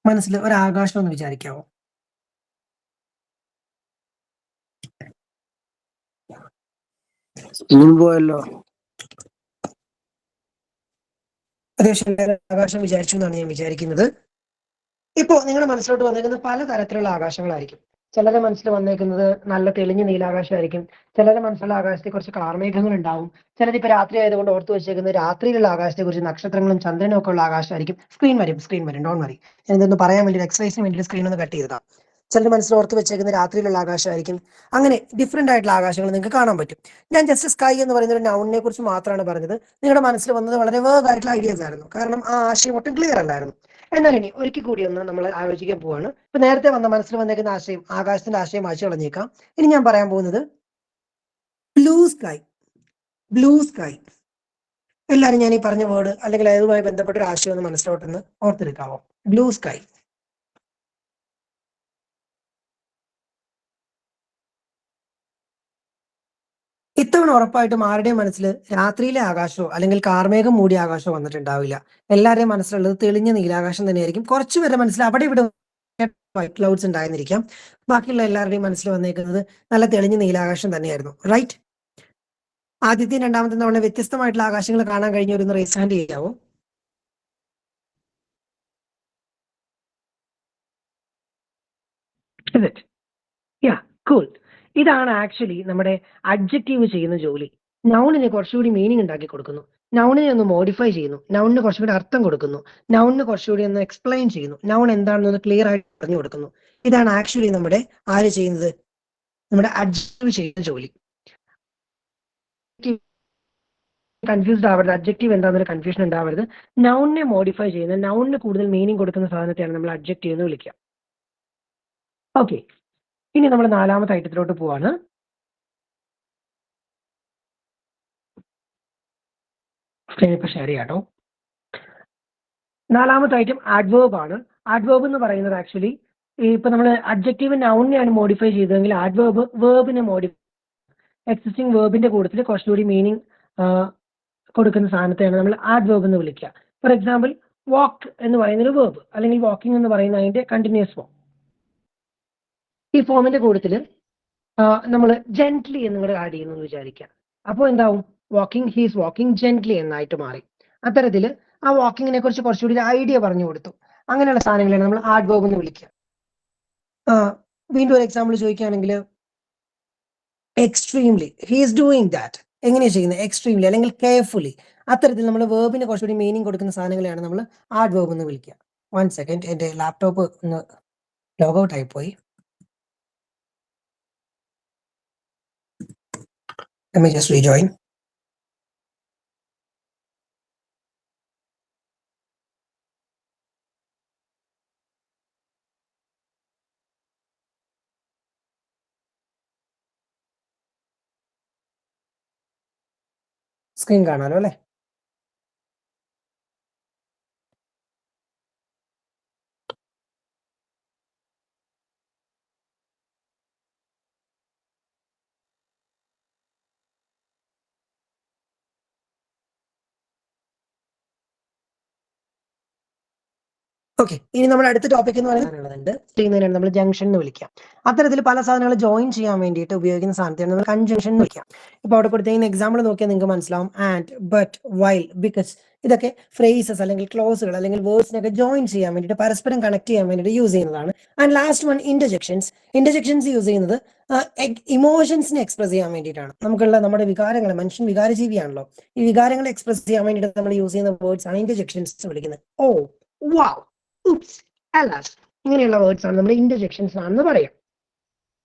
മനസ്സിൽ ഒരു ആകാശം ഒന്ന് വിചാരിക്കാവോ? പോയല്ലോ. അത്യാവശ്യം ആകാശം വിചാരിച്ചു എന്നാണ് ഞാൻ വിചാരിക്കുന്നത്. ഇപ്പോ നിങ്ങളുടെ മനസ്സിലോട്ട് വന്നേക്കുന്നത് പലതരത്തിലുള്ള ആകാശങ്ങളായിരിക്കും. ചിലരുടെ മനസ്സിൽ വന്നേക്കുന്നത് നല്ല തെളിഞ്ഞ നീലാകാശമായിരിക്കും. ചിലരുടെ മനസ്സിലുള്ള ആകാശത്തെ കുറിച്ച് കാർമേഘങ്ങൾ ഉണ്ടാവും. ചിലതിപ്പോ രാത്രി ആയതുകൊണ്ട് ഓർത്ത് വെച്ചേക്കുന്നത് രാത്രിയിലുള്ള ആകാശത്തെ കുറിച്ച് നക്ഷത്രങ്ങളും ചന്ദ്രനും ഒക്കെ ഉള്ള ആകാശമായിരിക്കും. സ്ക്രീൻ വരും, ഡോൺ വറി. ഞാൻ ഇതൊന്ന് പറയാൻ വേണ്ടി എക്സസൈസിന് വേണ്ടി സ്ക്രീൻ ഒന്ന് കട്ട് ചെയ്തതാണ്. ചിലരുടെ മനസ്സിൽ ഓർത്ത് വെച്ചേക്കുന്ന രാത്രിയിലുള്ള ആകാശമായിരിക്കും. അങ്ങനെ ഡിഫറെന്റ് ആയിട്ടുള്ള ആകാശങ്ങൾ നിങ്ങൾക്ക് കാണാൻ പറ്റും. ഞാൻ ജസ്റ്റ് സ്കൈ എന്ന് പറയുന്ന ഒരു നൗണിനെ കുറിച്ച് മാത്രമാണ് പറഞ്ഞത്. നിങ്ങളുടെ മനസ്സിൽ വന്നത് വളരെ വേഗമായിട്ടുള്ള ഐഡിയാസ് ആയിരുന്നു. കാരണം ആ ആശയം ഒട്ടും ക്ലിയർ അല്ലായിരുന്നു. എന്നാൽ ഇനി ഒരിക്കൽ കൂടി ഒന്ന് നമ്മൾ ആലോചിക്കാൻ പോവാണ്. ഇപ്പൊ നേരത്തെ മനസ്സിൽ വന്നേക്കുന്ന ആശയം, ആകാശത്തിന്റെ ആശയം വായിച്ചു കളഞ്ഞേക്കാം. ഇനി ഞാൻ പറയാൻ പോകുന്നത് ബ്ലൂ സ്കൈ. Blue sky. എല്ലാവരും ഞാൻ ഈ പറഞ്ഞ വേർഡ് അല്ലെങ്കിൽ അതുമായി ബന്ധപ്പെട്ട ഒരു ആശയം ഒന്ന് മനസ്സിലോട്ടൊന്ന് ഓർത്തെടുക്കാമോ? Blue sky. ഇത്തവണ ഉറപ്പായിട്ടും ആരുടെയും മനസ്സിൽ രാത്രിയിലെ ആകാശമോ അല്ലെങ്കിൽ കാർമേഘം മൂടിയ ആകാശമോ വന്നിട്ടുണ്ടാവില്ല. എല്ലാവരുടെയും മനസ്സിലുള്ളത് തെളിഞ്ഞ നീലാകാശം തന്നെയായിരിക്കും. കുറച്ചു പേരുടെ മനസ്സിൽ അവിടെ ഇവിടെ വൈറ്റ് ക്ലൗഡ്സ് ഉണ്ടായിരുന്നിരിക്കാം. ബാക്കിയുള്ള എല്ലാവരുടെയും മനസ്സിൽ വന്നേക്കുന്നത് നല്ല തെളിഞ്ഞ നീലാകാശം തന്നെയായിരുന്നു. റൈറ്റ്? ആദ്യത്തെയും രണ്ടാമത്തെ തവണ വ്യത്യസ്തമായിട്ടുള്ള ആകാശങ്ങൾ കാണാൻ കഴിഞ്ഞവരൊന്ന് റേസ് ഹാൻഡ് ചെയ്യാവോ? Is it? Yeah, cool. ഇതാണ് ആക്ച്വലി നമ്മുടെ അഡ്ജക്റ്റീവ് ചെയ്യുന്ന ജോലി. നൗണിന് കുറച്ചുകൂടി മീനിങ് ഉണ്ടാക്കി കൊടുക്കുന്നു, നൗണിനെ ഒന്ന് മോഡിഫൈ ചെയ്യുന്നു, നൗണിന് കുറച്ചുകൂടി അർത്ഥം കൊടുക്കുന്നു, നൗണിന് കുറച്ചുകൂടി ഒന്ന് എക്സ്പ്ലെയിൻ ചെയ്യുന്നു, നൗൺ എന്താണെന്ന് ക്ലിയർ ആയിട്ട് പറഞ്ഞു കൊടുക്കുന്നു. ഇതാണ് ആക്ച്വലി നമ്മുടെ ആര് ചെയ്യുന്നത്, നമ്മുടെ അഡ്ജക്റ്റീവ് ചെയ്യുന്ന ജോലി. കൺഫ്യൂസ്ഡ് ആവരുത്, അഡ്ജക്റ്റീവ് എന്താണെന്നൊരു കൺഫ്യൂഷൻ ഉണ്ടാവരുത്. നൗണിനെ മോഡിഫൈ ചെയ്യുന്ന, നൗണിന് കൂടുതൽ മീനിങ് കൊടുക്കുന്ന സാധനത്തെയാണ് നമ്മൾ അഡ്ജക്റ്റീവ് എന്ന് വിളിക്കുക. ഓക്കെ, ഇനി നമ്മൾ 4ാമത്തെ ഐറ്റത്തിലോട്ട് പോവാണ്. ഇപ്പൊ ഷെയർ ചെയ്യാട്ടോ. 4ാമത്തെ ഐറ്റം ആഡ്വേർബ് ആണ്. ആഡ്വേർബ് എന്ന് പറയുന്നത് ആക്ച്വലി ഇപ്പൊ നമ്മൾ അഡ്ജക്റ്റീവ് നൗണിനെയാണ് മോഡിഫൈ ചെയ്തതെങ്കിൽ ആഡ്വേർബ് വേർബിനെ മോഡിഫൈ, എക്സിസ്റ്റിംഗ് വേർബിന്റെ കൂട്ടത്തിൽ കുറച്ചുകൂടി മീനിങ് കൊടുക്കുന്ന സാധനത്തെയാണ് നമ്മൾ ആഡ്വേർബ് എന്ന് വിളിക്കുക. ഫോർ എക്സാമ്പിൾ, വാക്ക് എന്ന് പറയുന്ന ഒരു വേർബ് അല്ലെങ്കിൽ വാക്കിംഗ് എന്ന് പറയുന്ന അതിന്റെ കണ്ടിന്യൂസ് ഫോം. ഈ ഫോമിന്റെ കൂട്ടത്തിൽ നമ്മൾ ജെന്റ്ലി എന്നും കൂടെ ആഡ് ചെയ്യുന്നു എന്ന് വിചാരിക്കുക. അപ്പോൾ എന്താവും, വാക്കിംഗ്, ഹീസ് വാക്കിംഗ് ജെന്റ്ലി എന്നായിട്ട് മാറി. അത്തരത്തിൽ ആ വാക്കിങ്ങിനെ കുറിച്ച് കുറച്ചുകൂടി ഐഡിയ പറഞ്ഞു കൊടുത്തു. അങ്ങനെയുള്ള സാധനങ്ങളാണ് നമ്മൾ ആഡ്വേർബ് എന്ന് വിളിക്കുക. വീണ്ടും ഒരു എക്സാമ്പിൾ ചോദിക്കുകയാണെങ്കിൽ, എക്സ്ട്രീംലി, ഹീസ് ഡൂയിങ് ദാറ്റ്. എങ്ങനെയാണ് ചെയ്യുന്നത്, എക്സ്ട്രീംലി അല്ലെങ്കിൽ കെയർഫുള്ളി. അത്തരത്തിൽ നമ്മൾ വേർബിന് കുറച്ചുകൂടി മീനിങ് കൊടുക്കുന്ന സാധനങ്ങളെയാണ് നമ്മൾ ആഡ്വേർബ് എന്ന് വിളിക്കുക. 1 സെക്കൻഡ്, എൻ്റെ ലാപ്ടോപ്പ് ഒന്ന് ലോഗൗട്ട് ആയി പോയി. Let me just rejoin. Screen കാണാലോ അല്ലേ? ഓക്കെ, ഇനി നമ്മുടെ അടുത്ത ടോപ്പിക് എന്ന് പറയുന്നത് ചെയ്യുന്നതിനാണ് നമ്മൾ ജംഗ്ഷൻ എന്ന് വിളിക്കാം. അത്തരത്തിൽ പല സാധനങ്ങൾ ജോയിൻ ചെയ്യാൻ വേണ്ടിയിട്ട് ഉപയോഗിക്കുന്ന സാധനത്തെയാണ് നമ്മൾ കൺജംഗ്ഷൻ എന്ന് വിളിക്കാം. ഇപ്പോൾ അവിടെ കൊടുത്തിരിക്കുന്ന എക്സാമ്പിൾ നോക്കിയാൽ നിങ്ങൾക്ക് മനസ്സിലാവും. ആൻഡ്, ബട്ട്, വൈൽ, ബിക്കോസ്, ഇതൊക്കെ ഫ്രേസസ് അല്ലെങ്കിൽ ക്ലോസുകൾ അല്ലെങ്കിൽ വേർഡ്സിനൊക്കെ ജോയിൻ ചെയ്യാൻ വേണ്ടിയിട്ട്, പരസ്പരം കണക്ട് ചെയ്യാൻ വേണ്ടിയിട്ട് യൂസ് ചെയ്യുന്നതാണ്. And last one, interjections. Interjections use ചെയ്യുന്നത് ഇമോഷൻസിനെ എക്സ്പ്രസ് ചെയ്യാൻ വേണ്ടിയിട്ടാണ്. നമുക്കുള്ള നമ്മുടെ വികാരങ്ങൾ, മനുഷ്യൻ വികാരജീവിയാണല്ലോ, ഈ വികാരങ്ങളെ എക്സ്പ്രസ് ചെയ്യാൻ വേണ്ടിയിട്ട് നമ്മൾ യൂസ് ചെയ്യുന്ന വേർഡ്സ് ആണ് ഇന്റർജെക്ഷൻസ് വിളിക്കുന്നത്. ഓ, വാവ്, ഉപ്സ്, അലാസ്, ഇങ്ങനെയുള്ള വേർഡ്സ് ആണ് നമ്മൾ ഇന്റർജെക്ഷൻസ് ആണെന്ന് പറയാം.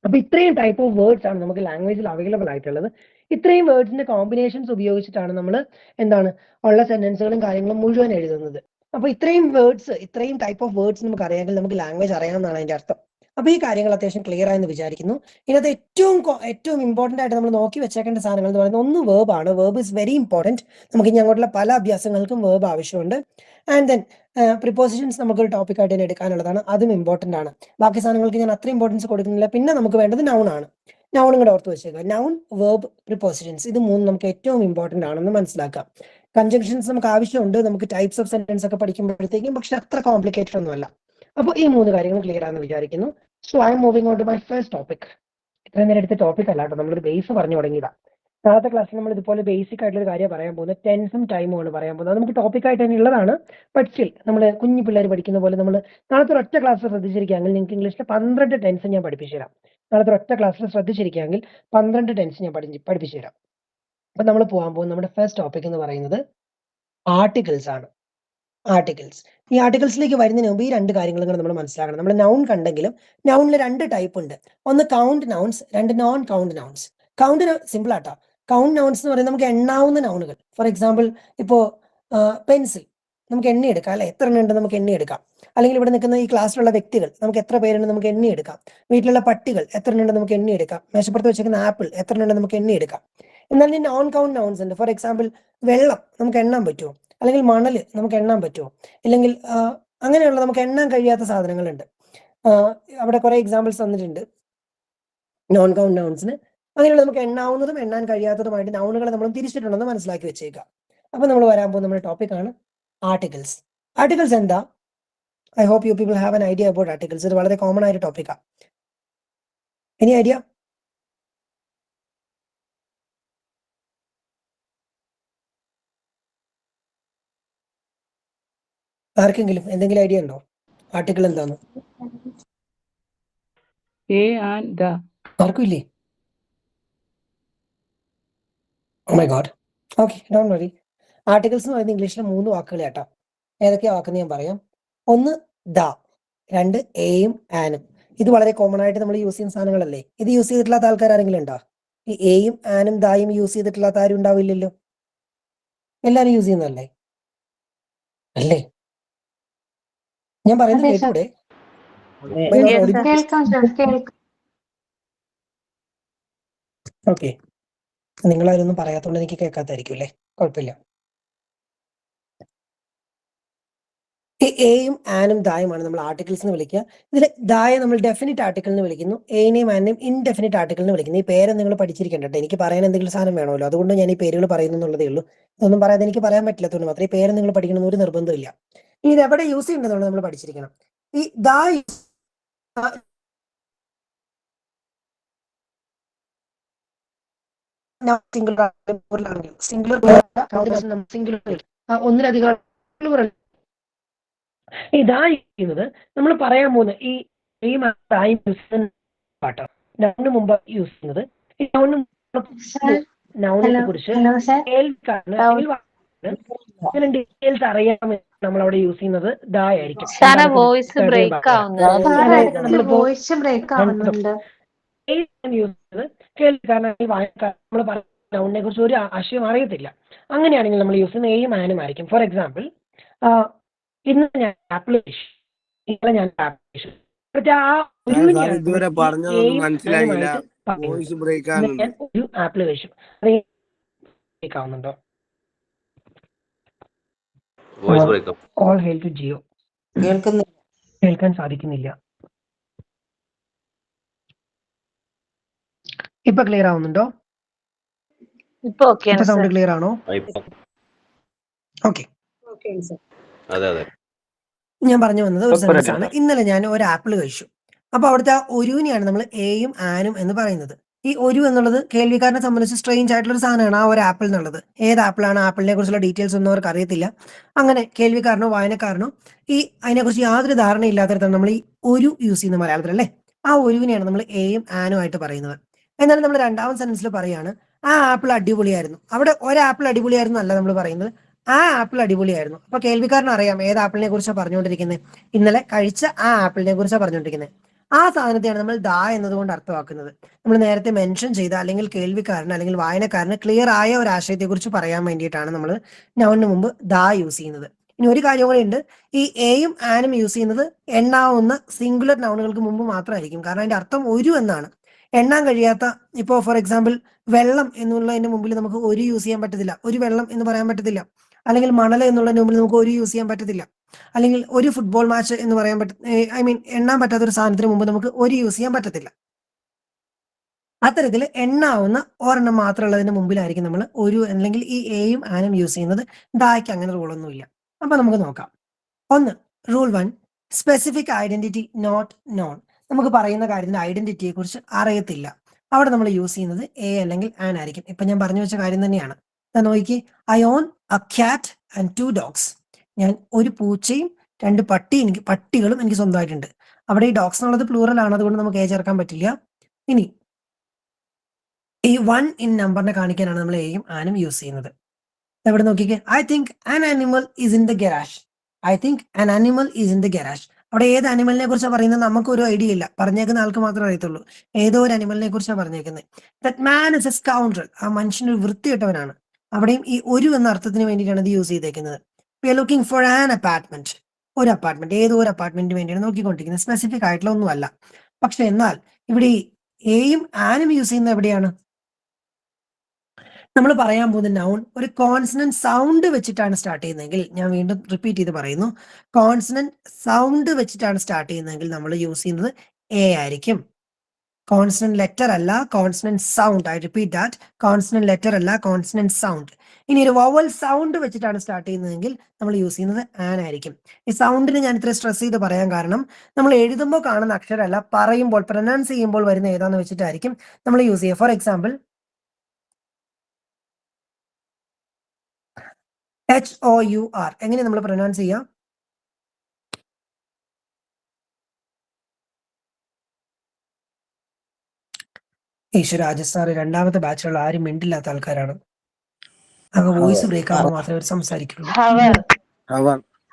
അപ്പൊ ഇത്രയും ടൈപ്പ് ഓഫ് വേർഡ്സ് ആണ് നമുക്ക് ലാംഗ്വേജിൽ അവൈലബിൾ ആയിട്ടുള്ളത്. ഇത്രയും വേർഡ്സിന്റെ കോമ്പിനേഷൻസ് ഉപയോഗിച്ചിട്ടാണ് നമ്മൾ എന്താണ് ഉള്ള സെന്റൻസുകളും കാര്യങ്ങളും മുഴുവൻ എഴുതുന്നത്. അപ്പൊ ഇത്രയും വേർഡ്സ്, ഇത്രയും ടൈപ്പ് ഓഫ് വേർഡ്സ് നമുക്ക് അറിയാമെങ്കിൽ നമുക്ക് ലാംഗ്വേജ് അറിയാമെന്നാണ് അതിന്റെ അർത്ഥം. അപ്പൊ ഈ കാര്യങ്ങൾ അത്യാവശ്യം ക്ലിയർ ആയെന്ന് വിചാരിക്കുന്നു. ഇതിനകത്ത് ഏറ്റവും ഇമ്പോർട്ടന്റ് ആയിട്ട് നമ്മൾ നോക്കി വെച്ചേക്കേണ്ട സാധനങ്ങൾ എന്ന് പറയുന്നത് ഒന്ന് വേർബ് ആണ്. Verb is very important. നമുക്ക് ഇനി അങ്ങോട്ടുള്ള പല അഭ്യാസങ്ങൾക്കും വേർബ് ആവശ്യമുണ്ട്. ആൻഡ് ദെൻ പ്രിപ്പോസിഷൻസ് നമുക്കൊരു ടോപ്പിക് ആയിട്ട് തന്നെ എടുക്കാനുള്ളതാണ്, അതും ഇമ്പോർട്ടന്റ് ആണ്. ബാക്കി സാധനങ്ങൾക്ക് ഞാൻ അത്ര ഇമ്പോർട്ടൻസ് കൊടുക്കുന്നില്ല. പിന്നെ നമുക്ക് വേണ്ടത് നൗൺ ആണ്. നൗൺ കൂടെ ഓർത്ത് വെച്ചേക്കുക. നൗൺ, വേർബ്, പ്രിപ്പോസിഷൻസ്, ഇത് മൂന്നും നമുക്ക് ഏറ്റവും ഇമ്പോർട്ടന്റ് ആണെന്ന് മനസ്സിലാക്കാം. കൺജങ്ഷൻസ് നമുക്ക് ആവശ്യമുണ്ട്, നമുക്ക് ടൈപ്സ് ഓഫ് സെന്റൻസ് ഒക്കെ പഠിക്കുമ്പോഴത്തേക്കും, പക്ഷെ അത്ര കോംപ്ലിക്കേറ്റഡ് ഒന്നുമല്ല. അപ്പോൾ ഈ 3 കാര്യങ്ങൾ ക്ലിയർ ആണെന്ന് വിചാരിക്കുന്നു. So I'm moving on to my first topic. ഇത്രയും നേരം എടുത്ത ടോപ്പിക് അല്ല കേട്ടോ, നമ്മളൊരു ബേസ് പറഞ്ഞു തുടങ്ങിയതാണ്. നാളത്തെ ക്ലാസ്സിൽ നമ്മൾ ഇതുപോലെ ബേസിക് ആയിട്ടുള്ള ഒരു കാര്യം പറയാൻ പോകുന്നത്, ടെൻസും ടൈമും ആണ് പറയാൻ പോകുന്നത്. അത് നമുക്ക് ടോപ്പിക് ആയിട്ട് തന്നെ ഉള്ളതാണ്. ബട്ട് സ്റ്റിൽ നമ്മൾ കുഞ്ഞു പിള്ളേർ പഠിക്കുന്ന പോലെ നമ്മൾ നാളത്തെ ഒറ്റ ക്ലാസ് ശ്രദ്ധിച്ചിരിക്കുകയാണെങ്കിൽ നിങ്ങൾക്ക് ഇംഗ്ലീഷിൽ 12 ടെൻസ് ഞാൻ പഠിപ്പിച്ചു തരാം. നാളത്തെ ഒറ്റ ക്ലാസ്സിൽ ശ്രദ്ധിച്ചിരിക്കുകയാണെങ്കിൽ 12 ടെൻസ് ഞാൻ പഠിപ്പിച്ചു തരാം. അപ്പൊ നമ്മൾ പോകാൻ പോകുന്ന നമ്മുടെ ഫസ്റ്റ് ടോപ്പിക് എന്ന് പറയുന്നത് ആർട്ടിക്കിൾസ് ആണ്. ആർട്ടിക്കിൾസ്. ഈ ആർട്ടിക്കിൾസിലേക്ക് വരുന്നതിന് മുമ്പ് ഈ 2 കാര്യങ്ങളും കൂടെ നമ്മൾ മനസ്സിലാക്കണം. നമ്മൾ നൗൺ കണ്ടെങ്കിലും നൗണിൽ 2 ടൈപ്പ് ഉണ്ട്. ഒന്ന് count nouns, 2 non count nouns. Count simple ആട്ടോ. കൗണ്ട് നൗൺസ് എന്ന് പറയുന്നത് നമുക്ക് എണ്ണാവുന്ന നൗണുകൾ. ഫോർ എക്സാമ്പിൾ, ഇപ്പോ പെൻസിൽ നമുക്ക് എണ്ണിയെടുക്കാം അല്ലെ, എത്ര എണ്ണം ഉണ്ട് നമുക്ക് എണ്ണിയെടുക്കാം. അല്ലെങ്കിൽ ഇവിടെ നിൽക്കുന്ന ഈ ക്ലാസ്സിലുള്ള വ്യക്തികൾ നമുക്ക് എത്ര പേരുണ്ട് നമുക്ക് എണ്ണിയെടുക്കാം. വീട്ടിലുള്ള പട്ടികൾ എത്ര എണ്ണം ഉണ്ട് നമുക്ക് എണ്ണിയെടുക്കാം. മേശപ്പുറത്ത് വെച്ചിരിക്കുന്ന ആപ്പിൾ എത്ര എണ്ണം ഉണ്ട് നമുക്ക് എണ്ണിയെടുക്കാം. എന്നാൽ ഈ നോൺ കൗണ്ട് നൗൺസ് ഉണ്ട്. ഫോർ എക്സാമ്പിൾ, വെള്ളം നമുക്ക് എണ്ണാൻ പറ്റുമോ, അല്ലെങ്കിൽ മണല് നമുക്ക് എണ്ണാൻ പറ്റുമോ, അല്ലെങ്കിൽ അങ്ങനെയുള്ള നമുക്ക് എണ്ണാൻ കഴിയാത്ത സാധനങ്ങളുണ്ട്. അവിടെ കുറെ എക്സാമ്പിൾസ് തന്നിട്ടുണ്ട് നോൺ കൗണ്ട് നൗൺസിന്. അങ്ങനെയുള്ള നമുക്ക് എണ്ണാവുന്നതും എണ്ണാൻ കഴിയാത്തതുമായിട്ട് നൗണുകളെ നമ്മൾ തിരിച്ചിട്ടുണ്ടെന്ന് മനസ്സിലാക്കി വെച്ചേക്കാം. അപ്പൊ നമ്മൾ വരാൻ പോകുന്ന നമ്മുടെ ടോപ്പിക് ആണ് ആർട്ടിക്കിൾസ്. ആർട്ടിക്കിൾസ് എന്താ? I hope you people have an idea about articles. ഇത് വളരെ കോമൺ ആയ ടോപ്പിക്കാണ്. Any idea? ആർക്കെങ്കിലും എന്തെങ്കിലും ഐഡിയ ഉണ്ടോ ആർട്ടിക്കിൾ എന്താന്ന്? A and the. ആർക്കും ഇല്ലേ? Oh my God. Okay, don't worry. Articles എന്ന് പറയുന്നത് ഇംഗ്ലീഷിലെ 3 വാക്കുകൾ കേട്ടോ. ഏതൊക്കെയാ വാക്കെന്ന് ഞാൻ പറയാം. ഒന്ന് ദ, 2 എയും ആനും. ഇത് വളരെ കോമൺ ആയിട്ട് നമ്മൾ യൂസ് ചെയ്യുന്ന സാധനങ്ങളല്ലേ. ഇത് യൂസ് ചെയ്തിട്ടില്ലാത്ത ആൾക്കാർ ആരെങ്കിലും ഉണ്ടോ? ഈ എയും ആനും ദായും യൂസ് ചെയ്തിട്ടില്ലാത്ത ആരും ഉണ്ടാവില്ലല്ലോ. എല്ലാരും യൂസ് ചെയ്യുന്നതല്ലേ അല്ലേ? ഞാൻ പറയുന്നത് അതെ, കേട്ടൂടെ? Yes, sir. കേൾക്കാം സർ, കേൾക്കാം. ഓക്കെ, നിങ്ങളാരൊന്നും പറയാത്തോണ്ട് എനിക്ക് കേൾക്കാത്തായിരിക്കും അല്ലേ? കുഴപ്പമില്ല. ഈ എയും ആനും ദായുമാണ് നമ്മൾ ആർട്ടിക്കിൾസ് എന്ന് വിളിക്കുക. ഇതിൽ ദായെ നമ്മൾ ഡെഫിനിറ്റ് ആർട്ടിക്കിൾ എന്ന് വിളിക്കുന്നു, എനെയും ആനെയും ഇൻഡെഫിനിറ്റ് ആർട്ടിക്കിൾ എന്ന് വിളിക്കുന്നു. ഈ പേര് നിങ്ങൾ പഠിച്ചിരിക്കണ്ട കേട്ടോ. എനിക്ക് പറയാൻ എന്തെങ്കിലും സാധനം വേണമല്ലോ, അതുകൊണ്ട് ഞാൻ ഈ പേരുകൾ പറയുന്നു എന്നുള്ളതേ ഉള്ളൂ. ഇതൊന്നും പറയാതെ എനിക്ക് പറയാൻ പറ്റില്ലാത്തതുകൊണ്ട് മാത്രം ഈ പേര് നിങ്ങൾ പഠിക്കണമെന്ന് ഒരു നിർബന്ധമില്ല. ഇനി ഇത് എവിടെ യൂസ് ചെയ്യേണ്ടതാണ് നമ്മൾ പഠിച്ചിരിക്കണം. ഈ ദാ സിംഗുലർ ഒന്നിലധികം ഇതാ ചെയ്യുന്നത് നമ്മൾ പറയാൻ പോകുന്ന ഈ പാട്ടോ നൗണിന് മുമ്പ് യൂസ് ചെയ്യുന്നത്. ഈ നൗണിനെ കുറിച്ച് ഡീറ്റെയിൽസ് അറിയാൻ നമ്മൾ അവിടെ യൂസ് ചെയ്യുന്നത് ദാ ആയിരിക്കും. വോയിസ് ബ്രേക്ക് ആവുന്നുണ്ട്. വോയിസ് ബ്രേക്ക് ആവുന്നുണ്ട്. കേൾക്കാനായി നമ്മൾ നൗണിനെ കുറിച്ച് ഒരു ആശയം അറിയത്തില്ല. അങ്ങനെയാണെങ്കിൽ നമ്മൾ യൂസ് ചെയ്യുന്ന എയും ആനും ആയിരിക്കും. ഫോർ എക്സാമ്പിൾ, ഇന്ന് ഞാൻ ആപ്പിൾ കഴിച്ചു, ഇന്നലെ ഞാൻ ആപ്പിൾ കഴിച്ചു. ഇതുവരെ പറഞ്ഞതൊന്നും മനസ്സിലായില്ല. വോയിസ് ബ്രേക്ക് ആകുന്നുണ്ട്. ഞാൻ ഒരു ആപ്പിൾ കഴിച്ചു. അത് ആവുന്നുണ്ടോ? ഓൾ ഹെയിൽ ടു ജിയോ. കേൾക്കാൻ സാധിക്കുന്നില്ല. ഇപ്പൊ ക്ലിയർ ആവുന്നുണ്ടോ? ഇപ്പൊ സൗണ്ട് ക്ലിയർ ആണോ? ഓക്കെ. ഞാൻ പറഞ്ഞു വന്നത് ഒരു സെൻറ്റൻസ് ആണ്. ഇന്നലെ ഞാൻ ഒരു ആപ്പിൾ കഴിച്ചു. അപ്പൊ അവിടുത്തെ ആ ഒരുവിനെയാണ് നമ്മൾ എയും ആനും എന്ന് പറയുന്നത്. ഈ ഒരു എന്നുള്ളത് കേൾവിക്കാരനെ സംബന്ധിച്ച് സ്ട്രെയിഞ്ച് ആയിട്ടുള്ള ഒരു സാധനമാണ് ആ ഒരു ആപ്പിൾ എന്നുള്ളത്. ഏത് ആപ്പിളാണ്, ആപ്പിളിനെ കുറിച്ചുള്ള ഡീറ്റെയിൽസ് ഒന്നും അവർക്ക് അറിയത്തില്ല. അങ്ങനെ കേൾവിക്കാരനോ വായനക്കാരനോ ഈ അതിനെക്കുറിച്ച് യാതൊരു ധാരണയില്ലാത്തടത്താണ് നമ്മൾ ഈ ഒരു യൂസ് ചെയ്യുന്ന മലയാളത്തിൽ അല്ലേ. ആ ഒരുവിനെയാണ് നമ്മൾ എയും ആനും ആയിട്ട് പറയുന്നത്. എന്നാലും നമ്മൾ രണ്ടാമത്തെ സെൻറ്റൻസിൽ പറയാണ് ആ ആപ്പിൾ അടിപൊളിയായിരുന്നു. അവിടെ ഒരാപ്പിൾ അടിപൊളിയായിരുന്നു അല്ല നമ്മൾ പറയുന്നത്, ആ ആപ്പിൾ അടിപൊളിയായിരുന്നു. അപ്പൊ കേൾവിക്കാരന് അറിയാം ഏത് ആപ്പിളിനെ കുറിച്ചാണ് പറഞ്ഞുകൊണ്ടിരിക്കുന്നത്. ഇന്നലെ കഴിച്ച ആ ആപ്പിളിനെ കുറിച്ചാണ് പറഞ്ഞുകൊണ്ടിരിക്കുന്നത്. ആ സാധനത്തെയാണ് നമ്മൾ ദാ എന്നതുകൊണ്ട് അർത്ഥമാക്കുന്നത്. നമ്മൾ നേരത്തെ മെൻഷൻ ചെയ്ത അല്ലെങ്കിൽ കേൾവിക്കാരന് അല്ലെങ്കിൽ വായനക്കാരന് ക്ലിയർ ആയ ഒരു ആശയത്തെ കുറിച്ച് പറയാൻ വേണ്ടിയിട്ടാണ് നമ്മൾ നൗണിന് മുമ്പ് ദാ യൂസ് ചെയ്യുന്നത്. ഇനി ഒരു കാര്യം കൂടെ ഉണ്ട്, ഈ എയും ആനും യൂസ് ചെയ്യുന്നത് എണ്ണാവുന്ന സിംഗുലർ നൗണുകൾക്ക് മുമ്പ് മാത്രമായിരിക്കും. കാരണം അതിന്റെ അർത്ഥം ഒരു എന്നാണ്. എണ്ണാൻ കഴിയാത്ത, ഇപ്പോൾ ഫോർ എക്സാമ്പിൾ വെള്ളം എന്നുള്ളതിന്റെ മുമ്പിൽ നമുക്ക് ഒരു യൂസ് ചെയ്യാൻ പറ്റത്തില്ല, ഒരു വെള്ളം എന്ന് പറയാൻ പറ്റത്തില്ല. അല്ലെങ്കിൽ മണൽ എന്നുള്ളതിന് മുമ്പിൽ നമുക്ക് ഒരു യൂസ് ചെയ്യാൻ പറ്റത്തില്ല. അല്ലെങ്കിൽ ഒരു ഫുട്ബോൾ മാച്ച് എന്ന് പറയാൻ എണ്ണാൻ പറ്റാത്ത ഒരു സാധനത്തിന് മുമ്പ് നമുക്ക് ഒരു യൂസ് ചെയ്യാൻ പറ്റത്തില്ല. അത്തരത്തിൽ എണ്ണാവുന്ന ഒരെണ്ണം മാത്രമുള്ളതിന് മുമ്പിലായിരിക്കും നമ്മൾ ഒരു അല്ലെങ്കിൽ ഈ എയും ആനും യൂസ് ചെയ്യുന്നത്. ദായ്ക്ക് അങ്ങനെ റൂളൊന്നുമില്ല. അപ്പൊ നമുക്ക് നോക്കാം. ഒന്ന്, rule 1, specific identity not known. നമുക്ക് പറയുന്ന കാര്യത്തിന്റെ ഐഡന്റിറ്റിയെ കുറിച്ച് അറിയത്തില്ല. അവിടെ നമ്മൾ യൂസ് ചെയ്യുന്നത് എ അല്ലെങ്കിൽ ആൻ ആയിരിക്കും. ഇപ്പൊ ഞാൻ പറഞ്ഞു വെച്ച കാര്യം തന്നെയാണ്. നോക്കി, I on A cat and 2 dogs. ഞാൻ ഒരു പൂച്ചയും 2 പട്ടികളും എനിക്ക് സ്വന്തമായിട്ടുണ്ട്. അവിടെ ഈ ഡോഗ്സ് എന്നുള്ളത് പ്ലൂറൽ ആണ്, അതുകൊണ്ട് നമുക്ക് എ ചേർക്കാൻ പറ്റില്ല. ഇനി ഈ 1 ഇൻ നമ്പറിനെ കാണിക്കാനാണ് നമ്മൾ എയും ആനും യൂസ് ചെയ്യുന്നത്. അവിടെ നോക്കിക്കേ, I think an animal is in the garage. I think an animal is in the garage. അവിടെ ഏത് അനിമലിനെ കുറിച്ചാണ് പറയുന്നത് നമുക്കൊരു ഐഡിയ ഇല്ല, പറഞ്ഞേക്കുന്ന ആൾക്ക് മാത്രമേ അറിയത്തുള്ളൂ. ഏതോ ഒരു അനിമലിനെ കുറിച്ചാണ് പറഞ്ഞേക്കുന്നത്. That man is A scoundrel. ആ മനുഷ്യൻ ഒരു വൃത്തികെട്ടവനാണ്. അവിടെയും ഈ ഒരു എന്ന അർത്ഥത്തിന് വേണ്ടിയിട്ടാണ് ഇത് യൂസ് ചെയ്തേക്കുന്നത്. We are looking for an apartment. ഒരു അപ്പാർട്ട്മെന്റ്, ഏതോ ഒരു അപ്പാർട്ട്മെന്റിന് വേണ്ടിയാണ് നോക്കിക്കൊണ്ടിരിക്കുന്നത്. സ്പെസിഫിക് ആയിട്ടുള്ള ഒന്നുമല്ല. പക്ഷെ എന്നാൽ ഇവിടെ ഈ എയും ആനും യൂസ് ചെയ്യുന്നത് എവിടെയാണ്? നമ്മൾ പറയാൻ പോകുന്ന നൗൺ ഒരു കോൺസണന്റ് സൗണ്ട് വെച്ചിട്ടാണ് സ്റ്റാർട്ട് ചെയ്യുന്നതെങ്കിൽ, ഞാൻ വീണ്ടും റിപ്പീറ്റ് ചെയ്ത് പറയുന്നു, കോൺസണന്റ് സൗണ്ട് വെച്ചിട്ടാണ് സ്റ്റാർട്ട് ചെയ്യുന്നതെങ്കിൽ നമ്മൾ യൂസ് ചെയ്യുന്നത് എ ആയിരിക്കും. കോൺസണന്റ് ലെറ്റർ അല്ല, consonant sound. I repeat that, consonant letter അല്ല, കോൺസണന്റ് സൗണ്ട്. ഇനി ഒരു വവൽ സൗണ്ട് വെച്ചിട്ടാണ് സ്റ്റാർട്ട് ചെയ്യുന്നതെങ്കിൽ നമ്മൾ യൂസ് ചെയ്യുന്നത് ആൻ ആയിരിക്കും. ഈ സൗണ്ടിന് ഞാൻ ഇത്ര സ്ട്രെസ് ചെയ്ത് പറയാൻ കാരണം, നമ്മൾ എഴുതുമ്പോൾ കാണുന്ന അക്ഷരമല്ല, പറയുമ്പോൾ പ്രൊനൗൺസ് ചെയ്യുമ്പോൾ വരുന്ന ഏതാന്ന് വെച്ചിട്ടായിരിക്കും നമ്മൾ യൂസ് ചെയ്യുക. ഫോർ എക്സാമ്പിൾ, HOUR എങ്ങനെ നമ്മൾ പ്രൊനൗൺസ് ചെയ്യാം? ഈശ്വര രാജേഷ് സാറ് രണ്ടാമത്തെ ബാച്ചിലുള്ള ആരും മിണ്ടില്ലാത്ത ആൾക്കാരാണ്. അവ വോയിസ് ബ്രേക്ക് ആകുമ്പോൾ മാത്രമേ അവർ സംസാരിക്കുള്ളൂ.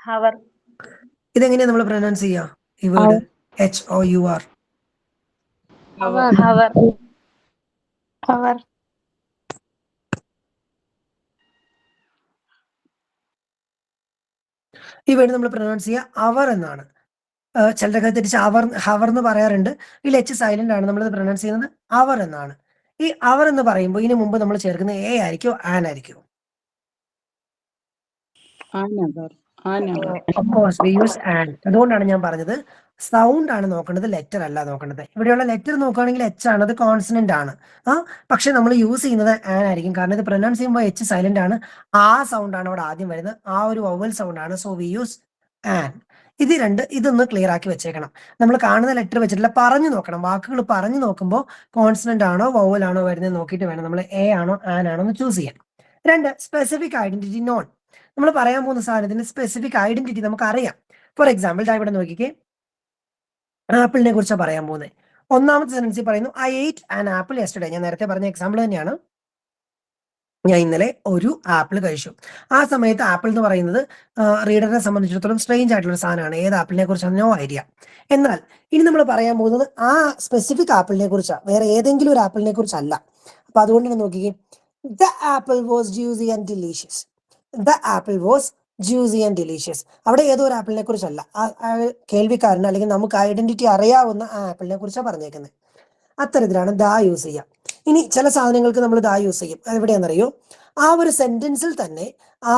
ഹവർ. ഇതെങ്ങനെയാ നമ്മൾ പ്രൊനൗൺസ് ചെയ്യാ ഈ വേർഡ്? HOUR. അവർ ഈ വേർഡ് നമ്മൾ പ്രൊനൗൺസ് ചെയ്യുക അവർ എന്നാണ്. ചിലരൊക്കെ തിരിച്ച് ഹവർ എന്ന് പറയാറുണ്ട്. ഇതിൽ H സൈലന്റ് ആണ്. നമ്മൾ പ്രൊനൗൺസ് ചെയ്യുന്നത് അവർ എന്നാണ്. ഈ അവർ എന്ന് പറയുമ്പോൾ ഇതിന് മുമ്പ് നമ്മൾ ചേർക്കുന്നത് എ ആയിരിക്കോ ആൻ ആയിരിക്കോ? Of course, we use and. അതുകൊണ്ടാണ് ഞാൻ പറഞ്ഞത് സൗണ്ട് ആണ് നോക്കേണ്ടത്, ലെറ്റർ അല്ല നോക്കേണ്ടത്. ഇവിടെയുള്ള ലെറ്റർ നോക്കുകയാണെങ്കിൽ H ആണ്, അത് കോൺസണന്റ് ആണ്. പക്ഷെ നമ്മൾ യൂസ് ചെയ്യുന്നത് ആൻ ആയിരിക്കും. കാരണം ഇത് പ്രൊനൗൺസ് ചെയ്യുമ്പോൾ H സൈലന്റ് ആണ്. ആ സൗണ്ട് ആണ് അവിടെ ആദ്യം വരുന്നത്. ആ ഒരു വവൽ സൗണ്ട് ആണ്. So we use an. ഇതൊന്ന് ക്ലിയർ ആക്കി വെച്ചേക്കണം. നമ്മൾ കാണുന്ന ലെറ്റർ വെച്ചിട്ടില്ല, പറഞ്ഞു നോക്കണം. വാക്കുകൾ പറഞ്ഞു നോക്കുമ്പോൾ കോൺസണന്റ് ആണോ വവൽ ആണോ വരുന്നത് നോക്കിയിട്ട് വേണം നമ്മൾ എ ആണോ ആൻ ആണോ എന്ന് ചൂസ് ചെയ്യാൻ. 2, സ്പെസിഫിക് ഐഡന്റിറ്റി നോൺ. നമ്മൾ പറയാൻ പോകുന്ന സാധനത്തിന് സ്പെസിഫിക് ഐഡന്റിറ്റി നമുക്ക് അറിയാം. ഫോർ എക്സാമ്പിൾ ഇവിടെ നോക്കിക്കേ, ആപ്പിളിനെ കുറിച്ചാണ് പറയാൻ പോകുന്നത്. ഒന്നാമത്തെ സെന്റൻസിൽ പറയുന്നു ഐ ഏറ്റ് ആൻ ആപ്പിൾ യെസ്റ്റർഡേ. ഞാൻ നേരത്തെ പറഞ്ഞ എക്സാമ്പിൾ തന്നെയാണ്. ഞാൻ ഇന്നലെ ഒരു ആപ്പിൾ കഴിച്ചു. ആ സമയത്ത് ആപ്പിൾ എന്ന് പറയുന്നത് റീഡറിനെ സംബന്ധിച്ചിടത്തോളം സ്ട്രേഞ്ച് ആയിട്ടുള്ള സാധനമാണ്. ഏത് ആപ്പിളിനെ കുറിച്ചാണ് നോ ഐഡിയ. എന്നാൽ ഇനി നമ്മൾ പറയാൻ പോകുന്നത് ആ സ്പെസിഫിക് ആപ്പിളിനെ കുറിച്ചാണ്, വേറെ ഏതെങ്കിലും ഒരു ആപ്പിളിനെ കുറിച്ചല്ല. അപ്പൊ അതുകൊണ്ട് തന്നെ നോക്കിക്കേ, the apple was juicy and delicious. The apple was juicy and delicious. അവിടെ ഏതോ ഒരു ആപ്പിളിനെ കുറിച്ചല്ല, കേൾവിക്കാരന് അല്ലെങ്കിൽ നമുക്ക് ഐഡന്റിറ്റി അറിയാവുന്ന ആ ആപ്പിളിനെ കുറിച്ചാണ് പറഞ്ഞേക്കുന്നത്. അത്തരത്തിലാണ് ദ യൂസ് ചെയ്യാം. ഇനി ചില സാധനങ്ങൾക്ക് നമ്മൾ ദ യൂസ് ചെയ്യും. എവിടെയാണെന്നറിയോ? ആ ഒരു സെന്റൻസിൽ തന്നെ ആ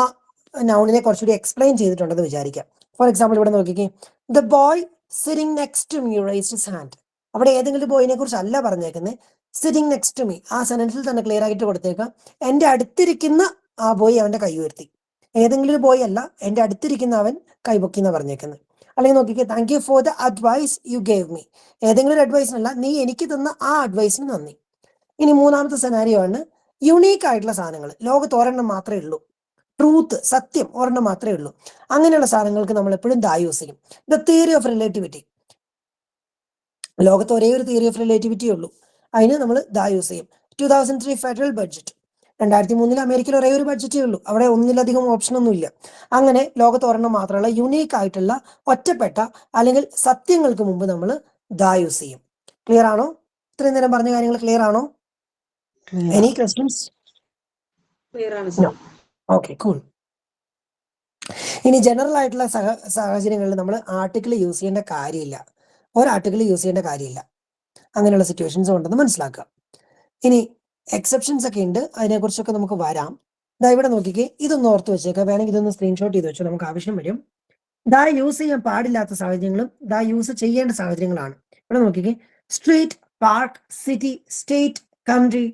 നൗണിനെ കുറച്ചുകൂടി എക്സ്പ്ലെയിൻ ചെയ്തിട്ടുണ്ടെന്ന് വിചാരിക്കാം. ഫോർ എക്സാമ്പിൾ ഇവിടെ നോക്കിക്കേ, the boy sitting next to me raised his hand. അവിടെ ഏതെങ്കിലും ബോയിനെ കുറിച്ച് അല്ല പറഞ്ഞേക്കുന്നത്, സിറ്റിംഗ് നെക്സ്റ്റ് ടു മീ ആ സെന്റൻസിൽ തന്നെ ക്ലിയർ ആയിട്ട് കൊടുത്തേക്കാം. എന്റെ അടുത്തിരിക്കുന്ന ആ ബോയ് അവന്റെ കൈ ഉയർത്തി. ഏതെങ്കിലും ഒരു ബോയ് അല്ല, എന്റെ അടുത്തിരിക്കുന്ന അവൻ കൈപൊക്കി എന്നാ പറഞ്ഞേക്കുന്നത്. അല്ലെങ്കിൽ നോക്കിക്കേ, thank you for the advice you gave me. ഏതെങ്കിലും ഒരു അഡ്വൈസിനല്ല, നീ എനിക്ക് തന്ന ആ അഡ്വൈസിന് നന്ദി. ഇനി മൂന്നാമത്തെ സെനാരിയോ ആണ് യുണീക്ക് ആയിട്ടുള്ള സാധനങ്ങൾ. ലോകത്ത് ഒരെണ്ണം മാത്രമേ ഉള്ളൂ, ട്രൂത്ത്, സത്യം ഒരെണ്ണം മാത്രമേ ഉള്ളൂ. അങ്ങനെയുള്ള സാധനങ്ങൾക്ക് നമ്മൾ എപ്പോഴും ദ യൂസ് ചെയ്യും. The theory of relativity. ലോകത്ത് ഒരേ ഒരു തിയറി ഓഫ് റിലേറ്റിവിറ്റി ഉള്ളൂ, അതിന് നമ്മൾ ദ യൂസ് ചെയ്യും. 2003 ഫെഡറൽ ബഡ്ജറ്റ്. 2003 അമേരിക്കയിൽ ഒരേ ഒരു ബഡ്ജറ്റേ ഉള്ളൂ, അവിടെ ഒന്നിലധികം ഓപ്ഷൻ ഒന്നും ഇല്ല. അങ്ങനെ ലോകത്ത് ഒരെണ്ണം മാത്രമുള്ള യുണീക്ക് ആയിട്ടുള്ള ഒറ്റപ്പെട്ട അല്ലെങ്കിൽ സത്യങ്ങൾക്ക് മുമ്പ് നമ്മൾ ദ യൂസ് ചെയ്യും. ക്ലിയർ ആണോ? ഇത്രയും നേരം പറഞ്ഞ കാര്യങ്ങൾ ക്ലിയർ ആണോ? Any questions? Okay, cool. ഇനി ജനറൽ ആയിട്ടുള്ള സാഹചര്യങ്ങളിൽ നമ്മൾ ആർട്ടിക്കിൾ യൂസ് ചെയ്യേണ്ട കാര്യമില്ല, ഒരാർട്ടിക്കിൾ യൂസ് ചെയ്യേണ്ട കാര്യമില്ല. അങ്ങനെയുള്ള സിറ്റുവേഷൻസ് ഉണ്ടെന്ന് മനസ്സിലാക്കുക. ഇനി എക്സെപ്ഷൻസ് ഒക്കെ ഉണ്ട്, അതിനെക്കുറിച്ചൊക്കെ നമുക്ക് വരാം. ഇവിടെ നോക്കിക്കേ, ഇതൊന്ന് ഓർത്ത് വെച്ചേക്കാം. വേണമെങ്കിൽ ഇതൊന്ന് സ്ക്രീൻഷോട്ട് ചെയ്ത് വെച്ചോ, നമുക്ക് ആവശ്യം വരും. ദ യൂസ് ചെയ്യാൻ പാടില്ലാത്ത സാഹചര്യങ്ങളും ദ യൂസ് ചെയ്യേണ്ട സാഹചര്യങ്ങളാണ്. ഇവിടെ നോക്കിക്കേ, street, park, city, state, country,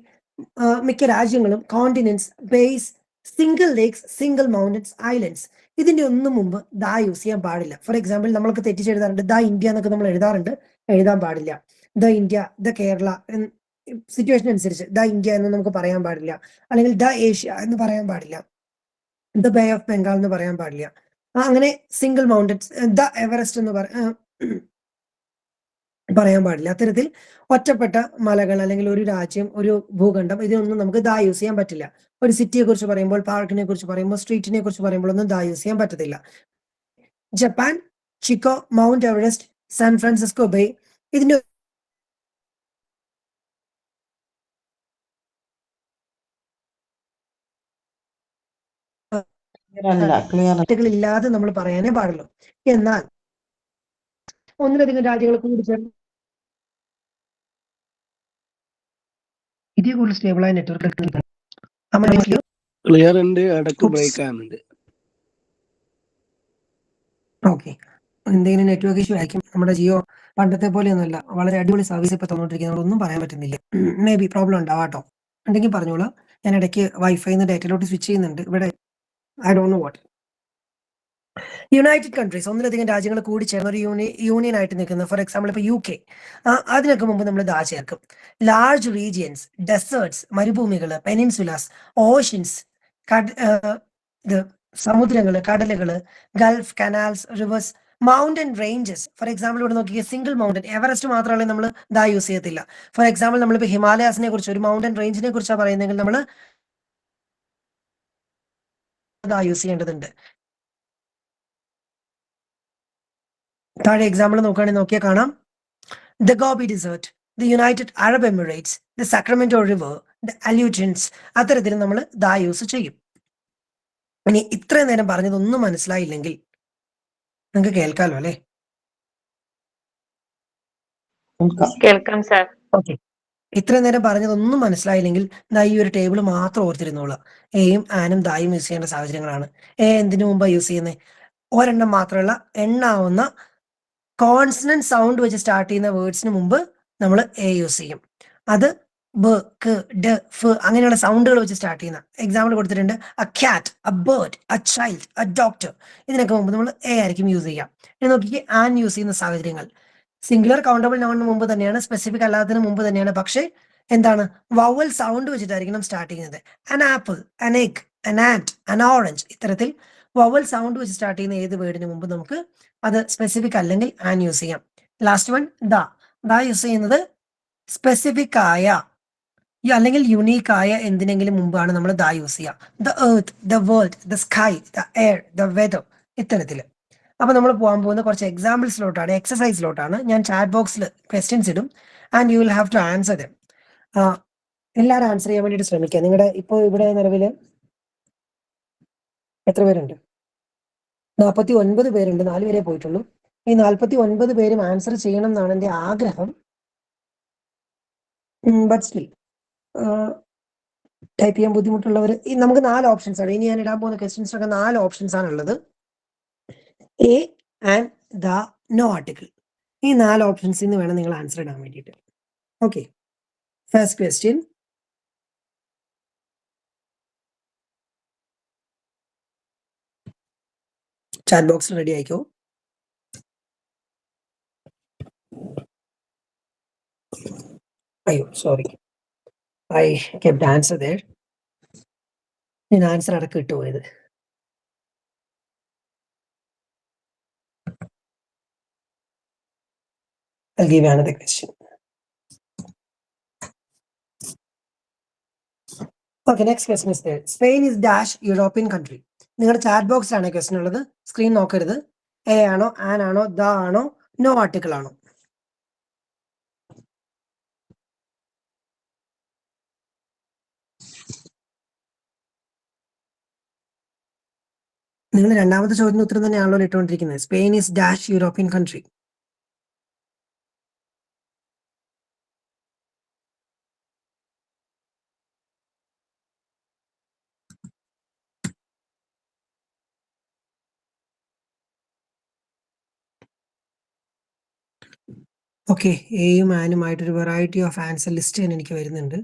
മിക്ക രാജ്യങ്ങളും, continents, base, single lakes, single mountains, islands, ഇതിന്റെ ഒന്നും മുമ്പ് ദ യൂസ് ചെയ്യാൻ പാടില്ല. ഫോർ എക്സാമ്പിൾ നമ്മൾക്ക് തെറ്റിച്ചെഴുതാറുണ്ട്, ദ ഇന്ത്യ എന്നൊക്കെ നമ്മൾ എഴുതാറുണ്ട്, എഴുതാൻ പാടില്ല. The India, the Kerala, situation അനുസരിച്ച് ദ ഇന്ത്യ എന്ന് നമുക്ക് പറയാൻ പാടില്ല, അല്ലെങ്കിൽ ദ ഏഷ്യ എന്ന് പറയാൻ പാടില്ല, ദ ബേ ഓഫ് ബംഗാൾ എന്ന് പറയാൻ പാടില്ല. അങ്ങനെ സിംഗിൾ മൗണ്ടൻസ്, ദ എവറസ്റ്റ് എന്ന് പറയാൻ പാടില്ല. അത്തരത്തിൽ ഒറ്റപ്പെട്ട മലകൾ അല്ലെങ്കിൽ ഒരു രാജ്യം, ഒരു ഭൂഖണ്ഡം, ഇതിനൊന്നും നമുക്ക് ദ യൂസ് ചെയ്യാൻ പറ്റില്ല. ഒരു സിറ്റിയെ കുറിച്ച് പറയുമ്പോൾ, പാർക്കിനെ കുറിച്ച് പറയുമ്പോൾ, സ്ട്രീറ്റിനെ കുറിച്ച് പറയുമ്പോൾ ഒന്നും ദ യൂസ് ചെയ്യാൻ പറ്റത്തില്ല. Japan, Chicco, mount Everest, San Francisco bay, ഇതിന്റെ ഇല്ലാതെ നമ്മൾ പറയാനേ പാടുള്ളൂ. എന്നാൽ ഒന്നിലധികം രാജ്യങ്ങൾ കൂടി ചേർന്ന് ഇതേ കൂടുതൽ സ്റ്റേബിളായ നെറ്റ്വർക്ക്. ക്ലിയർ ഉണ്ട്, ഇടയ്ക്ക് ബ്രേക്ക് ആകുന്നുണ്ട്. ഓക്കെ, എന്തെങ്കിലും നെറ്റ്വർക്ക് ഇഷ്യൂ ആയിരിക്കും. നമ്മുടെ ജിയോ പണ്ടത്തെ പോലെയൊന്നുമല്ല, വളരെ അടിപൊളി സർവീസ് ഇപ്പൊ തന്നോണ്ടിരിക്കുന്നത്, ഒന്നും പറയാൻ പറ്റുന്നില്ല. മേ ബി പ്രോബ്ലം ഉണ്ടാവാട്ടോ, ഉണ്ടെങ്കിൽ പറഞ്ഞോളൂ. ഞാൻ ഇടയ്ക്ക് വൈഫൈന്ന് ഡേറ്റയിലോട്ട് സ്വിച്ച് ചെയ്യുന്നുണ്ട്. ഇവിടെ I don't know what. United countries, ഒന്നിലധികം രാജ്യങ്ങൾ കൂടി ചേർന്ന ഒരു യൂണിയൻ ആയിട്ട് നിൽക്കുന്ന, ഫോർ എക്സാമ്പിൾ ഇപ്പൊ UK, അതിനൊക്കെ മുമ്പ് നമ്മൾ ദാ ചേർക്കും. ലാർജ് റീജിയൻസ്, ഡെസേർട്സ്, മരുഭൂമികള്, പെനിൻസുലാസ്, ഓഷ്യൻസ്, സമുദ്രങ്ങള്, കടലുകള്, gulf, canals, rivers, mountain ranges, for example ഇവിടെ നോക്കിയ സിംഗിൾ മൗണ്ടൻ എവറസ്റ്റ് മാത്രമല്ലേ നമ്മൾ ദാ യൂസ് ചെയ്യത്തില്ല. ഫോർ എക്സാമ്പിൾ നമ്മളിപ്പോൾ ഹിമാലയാസിനെ കുറിച്ച് ഒരു മൗണ്ടൻ റേഞ്ചിനെ കുറിച്ചാണ് പറയുന്നതെങ്കിൽ നമ്മൾ ദാ യൂസ് ചെയ്യേണ്ടതുണ്ട്. താഴെ എക്സാമ്പിൾ നോക്കുകയാണെങ്കിൽ നോക്കിയാൽ കാണാം, the Gobi desert, the United Arab Emirates, the Sacramento river, the Aleutians, അത്തരത്തിൽ നമ്മൾ ദാ യൂസ് ചെയ്യും. ഇനി ഇത്രയും നേരം പറഞ്ഞതൊന്നും മനസ്സിലായില്ലെങ്കിൽ നിങ്ങൾക്ക് കേൾക്കാലോ അല്ലെ? കേൾക്കാം സാർ. ഓക്കെ, ഇത്രയും നേരം പറഞ്ഞതൊന്നും മനസ്സിലായില്ലെങ്കിൽ ദാ ഈ ഒരു ടേബിൾ മാത്രം ഓർത്തിരുന്നോളാം. എയും ആനും ദായും യൂസ് ചെയ്യേണ്ട സാഹചര്യങ്ങളാണ്. എ എന്തിനു മുമ്പാണ് യൂസ് ചെയ്യുന്നത്? ഒരെണ്ണം മാത്രമുള്ള എണ്ണാവുന്ന കോൺസണന്റ് സൗണ്ട് വെച്ച് സ്റ്റാർട്ട് ചെയ്യുന്ന വേർഡ്സിന് മുമ്പ് നമ്മൾ എ യൂസ് ചെയ്യും. അത് ബ, ക, ഡ, ഫ് അങ്ങനെയുള്ള സൗണ്ടുകൾ വെച്ച് സ്റ്റാർട്ട് ചെയ്യുന്ന എക്സാമ്പിൾ കൊടുത്തിട്ടുണ്ട്. അ ക്യാറ്റ്, അ ബേർഡ്, അ ചൈൽഡ്, അ ഡോക്ടർ. ഇതിനൊക്കെ മുമ്പ് നമ്മൾ എ ആയിരിക്കും യൂസ് ചെയ്യാം. ഇനി നോക്കിക്കേ, ആൻ യൂസ് ചെയ്യുന്ന സാഹചര്യങ്ങൾ സിംഗുലർ കൗണ്ടബിൾ നൗണിന് മുമ്പ് തന്നെയാണ്, സ്പെസിഫിക് അല്ലാത്തതിന് മുമ്പ് തന്നെയാണ്. പക്ഷേ എന്താണ്, വവൽ സൗണ്ട് വെച്ചിട്ടായിരിക്കണം സ്റ്റാർട്ട് ചെയ്യുന്നത്. അൻ ആപ്പിൾ, അൻ എഗ്, അൻ ആന്റ്, അൻ ഓറഞ്ച്. ഇത്തരത്തിൽ വവൽ സൗണ്ട് വെച്ച് സ്റ്റാർട്ട് ചെയ്യുന്ന ഏത് വേർഡിന് മുമ്പ് നമുക്ക് അത് സ്പെസിഫിക് അല്ലെങ്കിൽ ആൻ യൂസ് ചെയ്യാം. ലാസ്റ്റ് വൺ ദ യൂസ് ചെയ്യുന്നത് സ്പെസിഫിക് ആയ അല്ലെങ്കിൽ യുണീക്ക് ആയ എന്തിനെങ്കിലും മുമ്പാണ് നമ്മൾ ദ യൂസ് ചെയ്യുക. The earth, the world, the sky, the air, the weather. ഇത്തരത്തില്. അപ്പൊ നമ്മൾ പോകാൻ പോകുന്ന കുറച്ച് എക്സാമ്പിൾസിലോട്ടാണ്, എക്സസൈസിലോട്ടാണ്. ഞാൻ ചാറ്റ് ബോക്സിൽ ക്വസ്റ്റ്യൻസ് ഇടും and you will have to answer them. എല്ലാവരും ആൻസർ ചെയ്യാൻ വേണ്ടിയിട്ട് ശ്രമിക്കുക. നിങ്ങളുടെ ഇപ്പോൾ ഇവിടെ നിലവിൽ എത്ര പേരുണ്ട്? 49 പേരുണ്ട്. 4 പേരെ പോയിട്ടുള്ളൂ. ഈ 49 പേരും ആൻസർ ചെയ്യണം എന്നാണ് എൻ്റെ ആഗ്രഹം. ബട്ട് സ്റ്റിൽ ടൈപ്പ് ചെയ്യാൻ ബുദ്ധിമുട്ടുള്ളവർ, നമുക്ക് 4 ഓപ്ഷൻസ് ആണ്. ഇനി ഞാൻ ഇടാൻ പോകുന്ന ക്വസ്റ്റ്യൻസിനൊക്കെ 4 ഓപ്ഷൻസ് ആണ് ഉള്ളത്. A and the, no article. ഈ 4 ഓപ്ഷൻസിൽ നിന്ന് വേണം നിങ്ങൾ ആൻസർ ഇടാൻ വേണ്ടിയിട്ട്. Okay, first question. ചാറ്റ് ബോക്സിൽ റെഡി ആയിക്കോ. അയ്യോ sorry, I kept answer there. ഞാൻ ആൻസർ അടക്കം ഇട്ടുപോയത്. I'll give you another question. Okay, next question is there. Spain is dash European country. നിങ്ങളുടെ ചാറ്റ് ബോക്സിലാണ് ക്വസ്റ്റ്യൻ ഉള്ളത്. സ്ക്രീൻ നോക്കരുത്. എ ആണോ, ആൻ ആണോ, ദ ആണോ, നോ ആർട്ടിക്കിൾ ആണോ? നിങ്ങൾ രണ്ടാമത്തെ ചോദ്യത്തിന് ഉത്തരം തന്നെയാണല്ലോ ഇട്ടുകൊണ്ടിരിക്കുന്നത്. Spain is dash European country. Okay, എയും ആനുമായിട്ടൊരു വെറൈറ്റി ഓഫ് ആൻസർ ലിസ്റ്റ് തന്നെ എനിക്ക് വരുന്നുണ്ട്.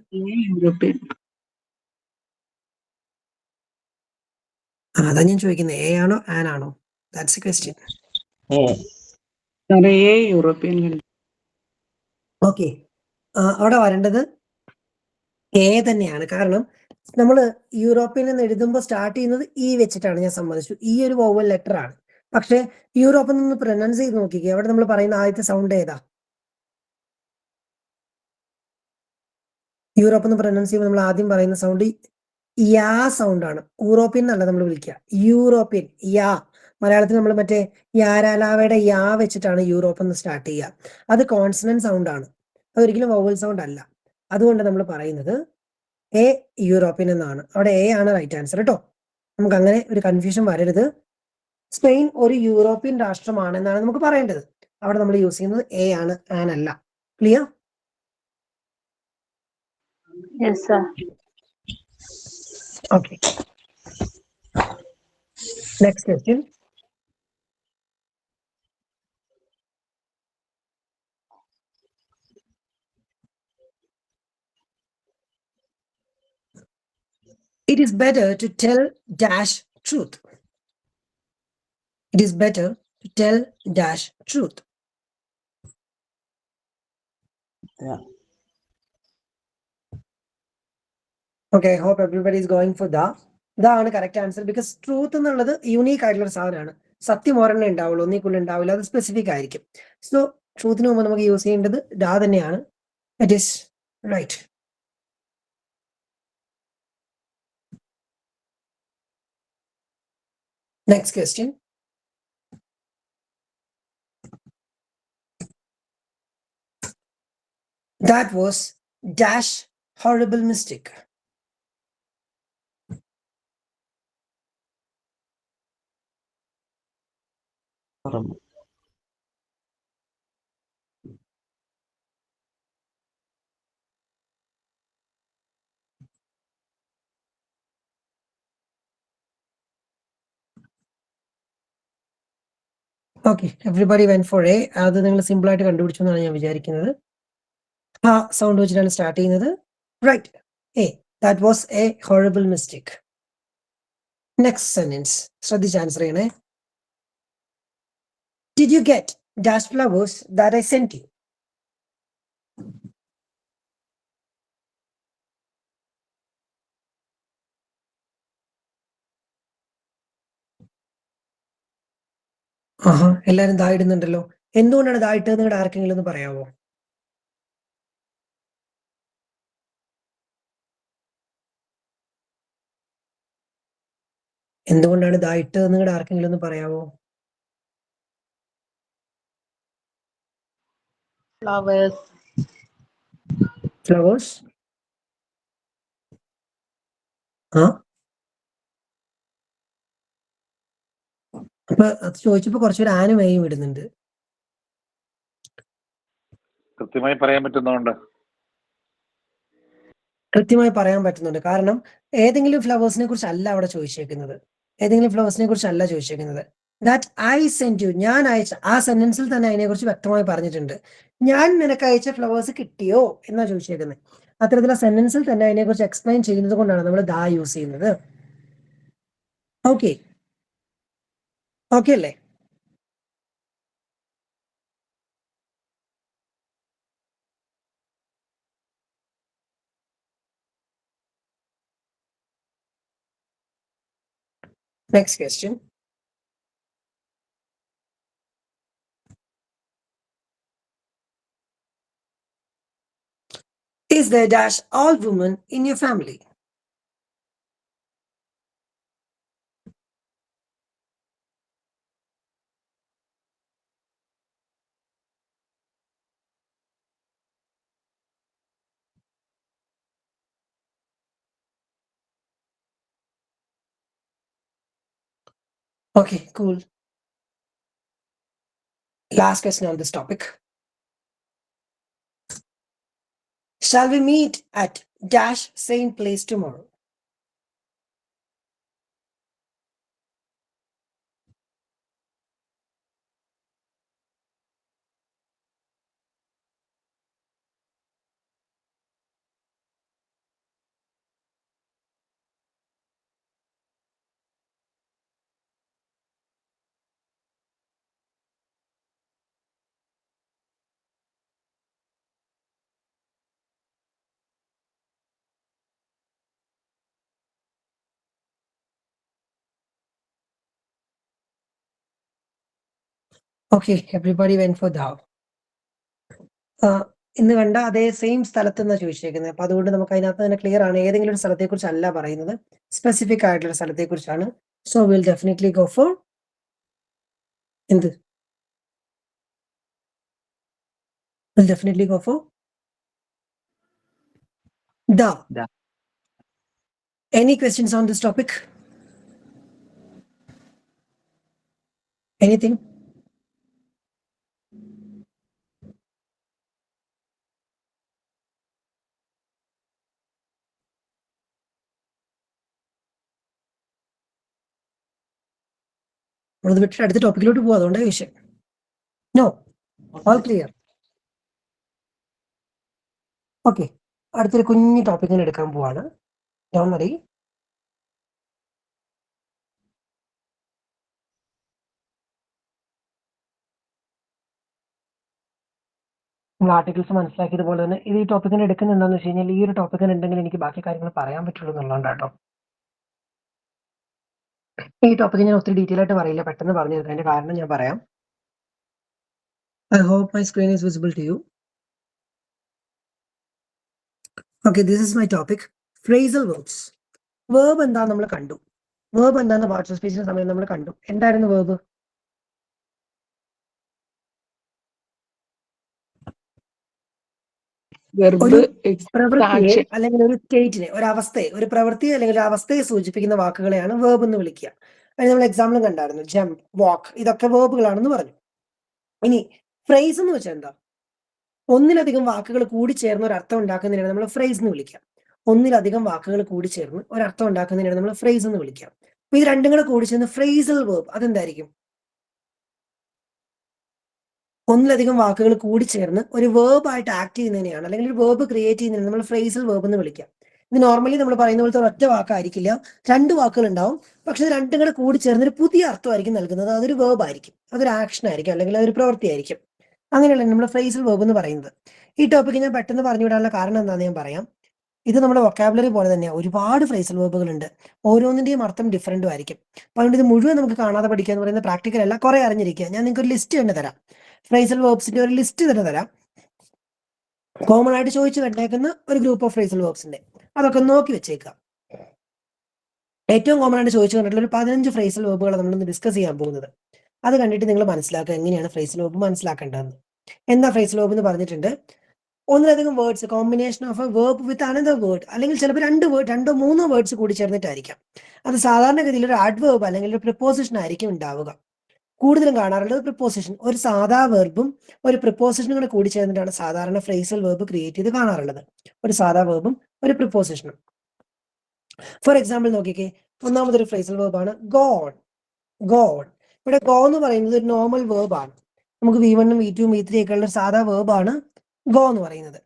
യൂറോപ്യൻ. അതാ ഞാൻ ചോദിക്കുന്നത്, എ ആണോ ആൻ ആണോ? That's A question. European. Okay, അവിടെ വരേണ്ടത് എ തന്നെയാണ്. കാരണം നമ്മൾ യൂറോപ്പിൽ നിന്ന് എഴുതുമ്പോൾ സ്റ്റാർട്ട് ചെയ്യുന്നത് ഇ വെച്ചിട്ടാണ്, ഞാൻ സമ്മതിച്ചു. ഈ ഒരു വോവൽ ലെറ്റർ ആണ്. പക്ഷെ യൂറോപ്പിൽ നിന്ന് പ്രൊനൗൺസ് ചെയ്ത് നോക്കിക്കേ, അവിടെ നമ്മൾ പറയുന്ന ആദ്യത്തെ സൗണ്ട് ഏതാ? യൂറോപ്പിൽ നിന്ന് പ്രൊനൗൺസ് ചെയ്യുമ്പോൾ നമ്മൾ ആദ്യം പറയുന്ന സൗണ്ട് യാ സൗണ്ട് ആണ്. യൂറോപ്യൻ എന്നല്ല നമ്മൾ വിളിക്കുക, യൂറോപ്യൻ. യാ, മലയാളത്തിൽ നമ്മൾ മറ്റേ യാരാലാവയുടെ യാ വെച്ചിട്ടാണ് യൂറോപ്പ് എന്ന് സ്റ്റാർട്ട് ചെയ്യുക. അത് കോൺസണന്റ് സൗണ്ട് ആണ്, അതൊരിക്കലും വോവൽ സൗണ്ട് അല്ല. അതുകൊണ്ട് നമ്മൾ പറയുന്നത് എ യൂറോപ്യൻ എന്നാണ്. അവിടെ എ ആണ് റൈറ്റ് ആൻസർ കേട്ടോ. നമുക്ക് അങ്ങനെ ഒരു കൺഫ്യൂഷൻ വരരുത്. സ്പെയിൻ ഒരു യൂറോപ്യൻ രാഷ്ട്രമാണ് എന്നാണ് നമുക്ക് പറയേണ്ടത്. അവിടെ നമ്മൾ യൂസ് ചെയ്യുന്നത് എ ആണ്, ആൻ അല്ല. Clear? Yes sir. Okay. Next question. It is better to tell dash truth. It is better to tell dash truth. Yeah. Okay, I hope everybody is going for the. ഇതാണ് കറക്റ്റ് ആൻസർ. ബിക്കോസ് ട്രൂത്ത് എന്നുള്ളത് യൂണീക്ക് ആയിട്ടുള്ള ഒരു സാധനമാണ്. സത്യം ഒരെണ്ണം ഉണ്ടാവുള്ളൂ, ഒന്നിക്കുള്ളിൽ ഉണ്ടാവില്ല, അത് സ്പെസിഫിക് ആയിരിക്കും. സോ ട്രൂത്തിന് മുമ്പ് നമുക്ക് യൂസ് ചെയ്യേണ്ടത് ഡാ തന്നെയാണ്. It is right. Next question. That was dash horrible mistake. Okay, everybody went for A. അത് നിങ്ങൾ സിമ്പിൾ ആയിട്ട് കണ്ടുപിടിച്ചു എന്നാണ് ഞാൻ വിചാരിക്കുന്നത്. ആ സൗണ്ട് വെച്ചിട്ടാണ് സ്റ്റാർട്ട് ചെയ്യുന്നത്. Right, A. That was a horrible mistake. Next sentence ശ്രദ്ധിച്ച് ആൻസർ ചെയ്യണേ. Did you get dash flowers that I sent you? ആഹാ, എല്ലാരും ദാ ഇടുന്നുണ്ടല്ലോ. എന്തുകൊണ്ടാണ് ദാ ഇട്ടത് നിങ്ങളുടെ ആർക്കെങ്കിലും ഒന്ന് പറയാമോ? എന്തുകൊണ്ടാണ് ദാ ഇട്ടത് നിങ്ങളുടെ ആർക്കെങ്കിലും ഒന്ന് പറയാമോ? Flowers. ഫ്ലവേഴ്സ്. ആ, അപ്പൊ അത് ചോദിച്ചപ്പോ കുറച്ചൊരു ആനുമേയും ഇടുന്നുണ്ട്. കൃത്യമായി പറയാൻ പറ്റുന്നതുകൊണ്ട്. കൃത്യമായി പറയാൻ പറ്റുന്നുണ്ട്. കാരണം ഏതെങ്കിലും ഫ്ലവേഴ്സിനെ കുറിച്ചല്ല അവിടെ ചോദിച്ചേക്കുന്നത്. ഏതെങ്കിലും ഫ്ലവേഴ്സിനെ കുറിച്ചല്ല ചോദിച്ചേക്കുന്നത്. ദാറ്റ് ഐ സെൻഡ് യു, ഞാൻ അയച്ച ആ സെന്റൻസിൽ തന്നെ അതിനെ കുറിച്ച് വ്യക്തമായി പറഞ്ഞിട്ടുണ്ട്. ഞാൻ നിനക്ക് അയച്ച ഫ്ലവേഴ്സ് കിട്ടിയോ എന്നാ ചോദിച്ചേക്കുന്നത്. അത്തരത്തിലുള്ള സെന്റൻസിൽ തന്നെ അതിനെ കുറിച്ച് എക്സ്പ്ലെയിൻ ചെയ്യുന്നത് കൊണ്ടാണ് നമ്മൾ ദാ യൂസ് ചെയ്യുന്നത്. ഓക്കെ, ഓക്കെ അല്ലേ? Next question. Is there dash all women in your family? Okay, cool. Last question on this topic. Shall we meet at dash same place tomorrow? Okay, everybody went for thou. ഇന്ന് കണ്ട അതേ സെയിം സ്ഥലത്ത് നിന്നാണ് ചോദിച്ചേക്കുന്നത്. അപ്പൊ അതുകൊണ്ട് നമുക്ക് അതിനകത്ത് തന്നെ ക്ലിയർ ആണ്, ഏതെങ്കിലും ഒരു സ്ഥലത്തെ കുറിച്ചല്ല പറയുന്നത്, സ്പെസിഫിക് ആയിട്ടുള്ള സ്ഥലത്തെ കുറിച്ചാണ്. So will definitely go for എന്ത്? Will definitely go for the. Any questions on this topic? Anything? വിട്ടിട്ട് അടുത്ത ടോപ്പിക്കിലോട്ട് പോവാ, അതുകൊണ്ടാണ് വിഷയം. No, all clear. ഓക്കെ, അടുത്തൊരു കുഞ്ഞു ടോപ്പിക്കിന് എടുക്കാൻ പോവാണ്. Don't worry. നിങ്ങൾ ആർട്ടിക്കിൾസ് മനസ്സിലാക്കിയതുപോലെ തന്നെ ഇത് ഈ ടോപ്പിക്കിന് എടുക്കുന്ന എന്താണെന്ന് വെച്ച് കഴിഞ്ഞാൽ, ഈ ഒരു ടോപ്പിക്കിന് ഉണ്ടെങ്കിൽ എനിക്ക് ബാക്കി കാര്യങ്ങൾ പറയാൻ പറ്റുള്ളൂ എന്നുള്ളതാണ് കേട്ടോ. ഈ ടോപ്പിക് ഞാൻ ഒത്തിരി ഡീറ്റെയിൽ ആയിട്ട് പറയില്ല, പെട്ടെന്ന് പറഞ്ഞു തീർക്കാം. അതിന്റെ കാരണം ഞാൻ പറയാം. I hope my screen is visible to you. Okay, this is my topic, phrasal verbs. Verb എന്താ നമ്മൾ കണ്ടു. വേർബ് എന്താന്ന് പാർട്സ് ഓഫ് സ്പീച്ചിന്റെ സമയം നമ്മൾ കണ്ടു. എന്തായിരുന്നു വേർബ്? ഒരു പ്രവൃത്തിയെ അല്ലെങ്കിൽ ഒരു സ്റ്റേറ്റിനെ, ഒരു അവസ്ഥയെ, ഒരു പ്രവൃത്തിയെ അല്ലെങ്കിൽ ഒരു അവസ്ഥയെ സൂചിപ്പിക്കുന്ന വാക്കുകളെയാണ് വേർബ് എന്ന് വിളിക്കുക. അതിന് നമ്മൾ എക്സാമ്പിളും കണ്ടായിരുന്നു. ജംപ്, വാക്ക്, ഇതൊക്കെ വേർബുകളാണെന്ന് പറഞ്ഞു. ഇനി ഫ്രേസ് എന്ന് വെച്ചാൽ എന്താ? ഒന്നിലധികം വാക്കുകൾ കൂടി ചേർന്ന് ഒരു അർത്ഥം ഉണ്ടാക്കുന്നതിനാണ് നമ്മൾ ഫ്രേസ് എന്ന് വിളിക്കുക. ഒന്നിലധികം വാക്കുകൾ കൂടി ചേർന്ന് ഒരു അർത്ഥം ഉണ്ടാക്കുന്നതിനാണ് നമ്മൾ ഫ്രേസ് എന്ന് വിളിക്കുക. അപ്പൊ ഇത് രണ്ടും കൂടെ കൂടി ചേർന്ന് ഫ്രേസൽ വേർബ്, അതെന്തായിരിക്കും? ഒന്നിലധികം വാക്കുകൾ കൂടി ചേർന്ന് ഒരു വേർബ് ആയിട്ട് ആക്ട് ചെയ്യുന്നതിനെയാണ്, അല്ലെങ്കിൽ ഒരു വേർബ് ക്രിയേറ്റ് ചെയ്യുന്നതിന് നമ്മൾ ഫ്രേസൽ വേർബ് എന്ന് വിളിക്കാം. ഇത് നോർമലി നമ്മൾ പറയുന്ന പോലത്തെ ഒറ്റ വാക്കായിരിക്കില്ല, രണ്ട് വാക്കുകൾ ഉണ്ടാവും. പക്ഷെ ഇത് രണ്ടും കൂടെ കൂടി ചേർന്ന് ഒരു പുതിയ അർത്ഥമായിരിക്കും നൽകുന്നത്. അതൊരു വേർബ് ആയിരിക്കും, അതൊരു ആക്ഷൻ ആയിരിക്കും, അല്ലെങ്കിൽ അതൊരു പ്രവൃത്തി ആയിരിക്കും. അങ്ങനെയുള്ള നമ്മൾ ഫ്രേസൽ വേർബ് എന്ന് പറയുന്നത്. ഈ ടോപ്പിക്ക് ഞാൻ പെട്ടെന്ന് പറഞ്ഞു വിടാനുള്ള കാരണം എന്താണെന്ന് ഞാൻ പറയാം. ഇത് നമ്മുടെ വൊക്കാബുലറി പോലെ തന്നെയാണ്. ഒരുപാട് ഫ്രേസൽ വേർബുകൾ ഉണ്ട്, ഓരോന്നിന്റെയും അർത്ഥം ഡിഫറൻറ്റും ആയിരിക്കും. അതുകൊണ്ട് ഇത് മുഴുവൻ നമുക്ക് കാണാതെ പഠിക്കുക എന്ന് പറയുന്നത് പ്രാക്ടിക്കൽ അല്ല, കുറെ അറിഞ്ഞിരിക്കുക. ഞാൻ നിങ്ങൾക്ക് ഒരു ലിസ്റ്റ് തന്നെ തരാം, ഫ്രേസൽ വേർബ്സിന്റെ ഒരു ലിസ്റ്റ് തന്നെ തരാം. കോമൺ ആയിട്ട് ചോദിച്ചു കണ്ടേക്കുന്ന ഒരു ഗ്രൂപ്പ് ഓഫ് ഫ്രേസൽ വേർബ്സിന്റെ, അതൊക്കെ നോക്കി വെച്ചേക്കുക. ഏറ്റവും കോമൺ ആയിട്ട് ചോദിച്ചു കണ്ടിട്ടുള്ള ഒരു 15 ഫ്രേസൽ വേർബുകൾ നമ്മളൊന്ന് ഡിസ്കസ് ചെയ്യാൻ പോകുന്നത്. അത് കണ്ടിട്ട് നിങ്ങൾ മനസ്സിലാക്കുക എങ്ങനെയാണ് ഫ്രേസൽ വേർബ് മനസ്സിലാക്കേണ്ടതെന്ന്. എന്താ ഫ്രേസൽ വേർബ് എന്ന് പറഞ്ഞിട്ടുണ്ട്? ഒന്നിലധികം words, combination of A verb with another word, അല്ലെങ്കിൽ ചിലപ്പോൾ രണ്ടോ മൂന്നോ വേർഡ്സ് കൂടി ചേർന്നിട്ടായിരിക്കാം. അത് സാധാരണഗതിയിൽ ഒരു അഡ്വേർബ് അല്ലെങ്കിൽ ഒരു പ്രിപ്പോസിഷൻ ആയിരിക്കും ഉണ്ടാവുക. കൂടുതലും കാണാറുള്ളത് പ്രിപ്പോസിഷൻ. ഒരു സാധാ വെർബും ഒരു പ്രിപ്പോസിഷനും കൂടെ കൂടി ചേർന്നിട്ടാണ് സാധാരണ ഫ്രേസൽ വേർബ് ക്രിയേറ്റ് ചെയ്ത് കാണാറുള്ളത്. ഒരു സാധാ വെർബും ഒരു പ്രിപ്പോസിഷനും. ഫോർ എക്സാമ്പിൾ നോക്കിക്കേ, ഒന്നാമതൊരു ഫ്രേസൽ വേർബാണ് ഗോൺ. ഗോൺ, ഇവിടെ ഗോ എന്ന് പറയുന്നത് ഒരു നോർമൽ വേർബാണ്. നമുക്ക് V1 V2 V3 ഒക്കെ ഉള്ള ഒരു സാധാ വേർബാണ് ഗോ എന്ന് പറയുന്നത്.